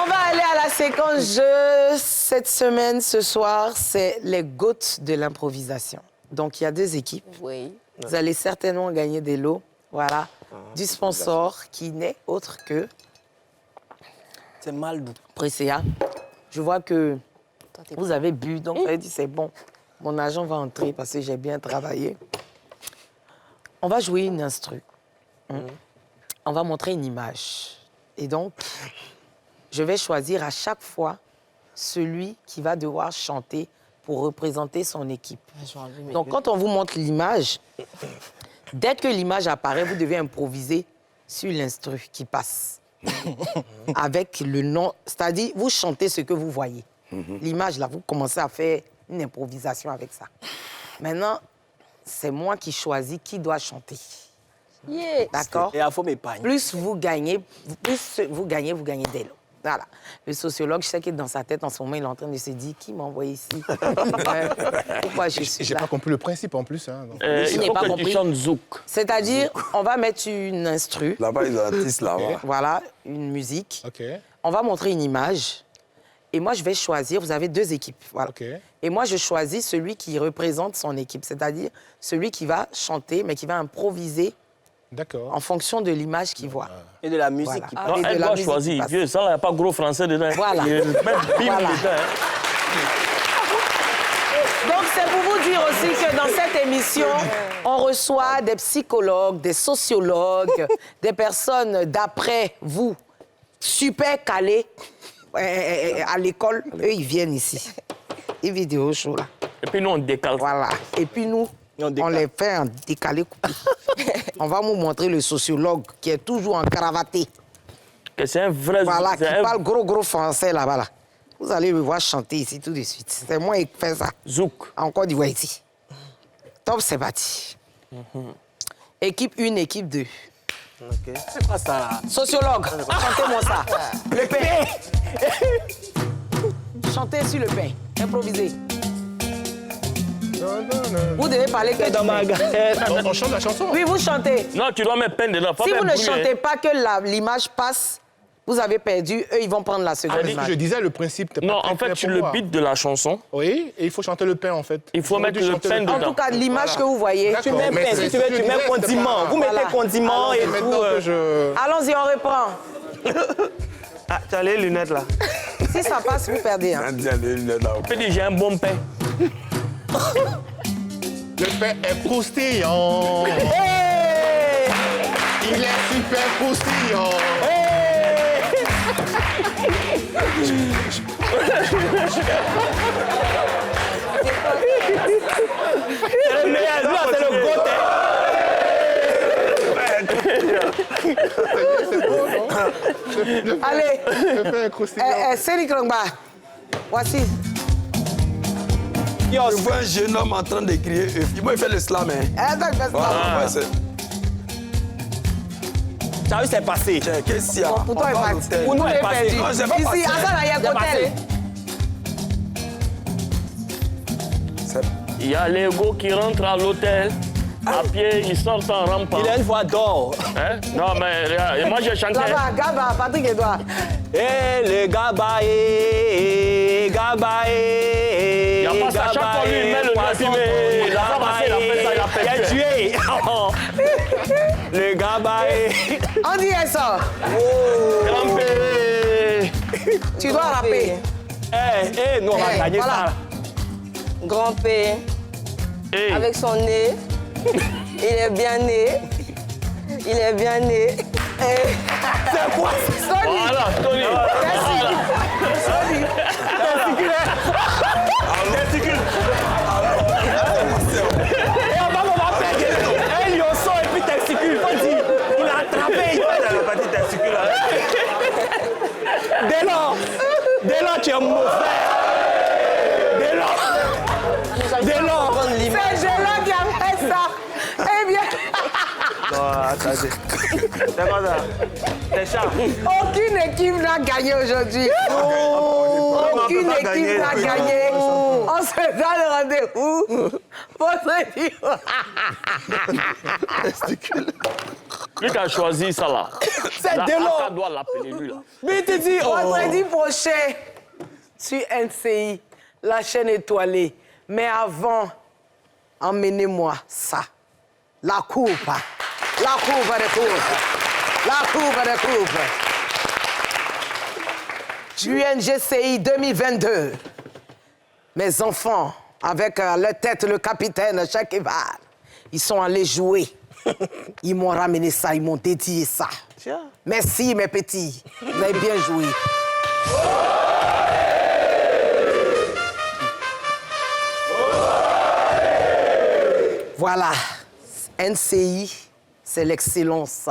va aller à la séquence jeu. Cette semaine, ce soir, c'est les GOAT de l'improvisation. Donc, il y a 2 équipes. Oui. Vous allez certainement gagner des lots. Voilà. Du sponsor qui n'est autre que... C'est Maldou. Presea. Je vois que vous avez bu, donc vous avez dit c'est bon. Mon agent va entrer parce que j'ai bien travaillé. On va jouer une instru. On va montrer une image. Et donc, je vais choisir à chaque fois celui qui va devoir chanter pour représenter son équipe. Donc, quand on vous montre l'image, dès que l'image apparaît, vous devez improviser sur l'instru qui passe. Avec le nom, c'est-à-dire, vous chantez ce que vous voyez. L'image, là, vous commencez à faire une improvisation avec ça. Maintenant, c'est moi qui choisis qui doit chanter. Yeah. D'accord? Et à faux m'épargne. Plus vous gagnez des lots. Voilà. Le sociologue, je sais que dans sa tête, en ce moment, il est en train de se dire qui m'a envoyé ici. Pourquoi je suis là? J'ai pas compris le principe en plus. Hein, il faut que tu chantes zouk. C'est-à-dire, on va mettre une instru. Là-bas, ils ont un artiste là-bas. Voilà, une musique. Okay. On va montrer une image. Et moi, je vais choisir, vous avez 2 équipes. Voilà. Okay. Et moi, je choisis celui qui représente son équipe, c'est-à-dire celui qui va chanter, mais qui va improviser en fonction de l'image qu'il voit. Et de la musique qui passe. Elle doit choisir. Vieux, ça, il n'y a pas gros français dedans. Voilà. Il y a même bim Voilà. dedans. Donc, c'est pour vous dire aussi que dans cette émission, on reçoit des psychologues, des sociologues, des personnes d'après vous, super calées à l'école. Eux, ils viennent ici. Et vidéo show, là. Et puis nous, on décale. Voilà. Et puis nous, on les fait en décalé coupé. On va vous montrer le sociologue qui est toujours en cravaté. C'est un vrai... Voilà, qui parle gros français là-bas. Là. Vous allez me voir chanter ici tout de suite. C'est moi qui fais ça. Zouk. En Côte d'Ivoire ici. Top, c'est parti. Équipe 1, équipe 2. Ok. C'est quoi ça là? Sociologue, chantez-moi ça. Le pain. Chantez sur le pain. Improvisez. Vous devez parler que dans ma galette. On chante la chanson. Oui, vous chantez. Non, tu dois mettre peine dedans. Si vous ne chantez pas que l'image passe, vous avez perdu. Eux, ils vont prendre la seconde image. Je disais le principe. Non, en fait, tu le beat de la chanson. Oui, et il faut chanter le pain, en fait. Il faut mettre le pain dedans. En tout cas, l'image que vous voyez. Tu mets pain, si tu veux, tu mets condiment. Vous mettez condiment et tout. Allons-y, on reprend. Ah, tu as les lunettes là. Si ça passe, vous perdez. Hein. On peut dire j'ai un bon pain. Le pain est croustillant. Hey! Il est super croustillant. C'est le meilleur, là, c'est le goût. C'est bon, non? Allez. Le pain est croustillant. Série Krongba. Voici. Je vois un jeune homme en train de crier. Moi, il fait le slam. Attends, il fait Voilà, Tu as vu, c'est passé. Qu'est-ce qu'il y a? Pour toi, il est passé. Pour nous, il il est est passé. perdu. Non, c'est pas Ici, passé. Hassan, il y a un hôtel. Il y a l'ego qui rentre à l'hôtel. À pied, il sort en rampant. Il a une voix d'or. Hein? Non, mais regarde, moi j'ai chanté. Gaba, Patrick Edouard. Eh, le gabaye, gabaye. Il n'y a pas ça, chaque fois lui, il met le doigt fumé. Il a passé, il a fait ça, il a fait tué. Le gabaye. On dit ça. Grand P. Tu dois rapper. Nous, on va gagner voilà. ça. Grand P, avec son nez, il est bien né. Il est bien né. C'est quoi? Sony. Voilà, Sony. Merci. Sony. Testicule. Et on va perdre. Un lionceau et puis testicule. Il a attrapé. Il a la partie testicule. Dès lors, tu es mauvais. Dès lors. C'est Géla qui a fait ça. Eh bien. Non, attendez. C'est quoi ça? C'est ça. Aucune équipe n'a gagné aujourd'hui. Aucune équipe n'a gagné. On se donne rendez-vous. Vendredi. Lui qui a choisi ça là. C'est Delors. On doit l'appeler lui là. Mais tu dis, Vendredi prochain, sur NCI, la chaîne étoilée. Mais avant, emmenez-moi ça. La coupe. La coupe de coupe. La coupe de coupe. UNGCI 2022. Mes enfants, avec à leur tête le capitaine Chakeval, ils sont allés jouer. Ils m'ont ramené ça, ils m'ont dédié ça. Tiens. Merci mes petits, vous avez bien joué. Voilà, NCI, c'est l'excellence.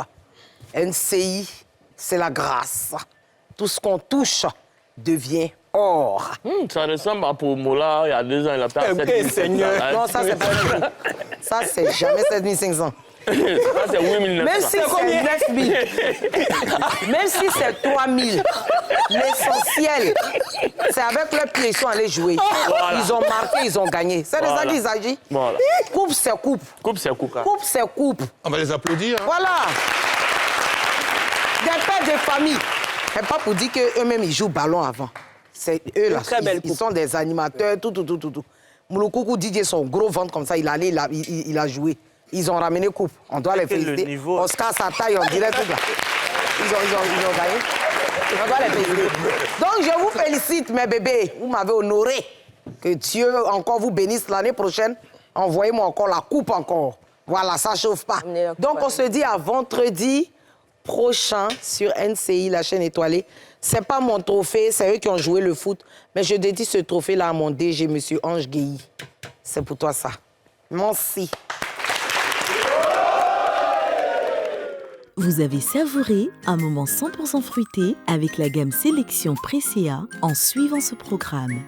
NCI, c'est la grâce. Tout ce qu'on touche devient or. Ça ressemble à Pomola, il y a 2 ans, il a fait 7 Seigneur. Non, ça, c'est pas ça, c'est jamais 7500. Ça, c'est 8900. Même si c'est 9000, même si c'est 3000, l'essentiel, c'est avec leurs pieds, ils sont allés jouer. Voilà. Ils ont marqué, ils ont gagné. C'est de ça qu'il s'agit. Voilà. Coupe, c'est coupe. Coupe, c'est coupe. Coupe, c'est coupe. On va les applaudir. Hein. Voilà. Des pères de famille. C'est pas pour dire qu'eux-mêmes, ils jouent ballon avant. C'est eux, là. Ils sont des animateurs, tout. Mouloukoukou DJ, son gros ventre comme ça, il a joué. Ils ont ramené coupe. On doit les féliciter. Oscar, sa taille, on dirait tout là. Ils ont gagné. On doit les féliciter. Donc, je vous félicite, mes bébés. Vous m'avez honoré. Que Dieu encore vous bénisse l'année prochaine. Envoyez-moi encore la coupe encore. Voilà, ça chauffe pas. Donc, on se dit à vendredi prochain sur NCI, la chaîne étoilée. C'est pas mon trophée, c'est eux qui ont joué le foot. Mais je dédie ce trophée-là à mon DG, M. Ange Guéhi. C'est pour toi ça. Merci. Vous avez savouré un moment 100% fruité avec la gamme Sélection Presea en suivant ce programme.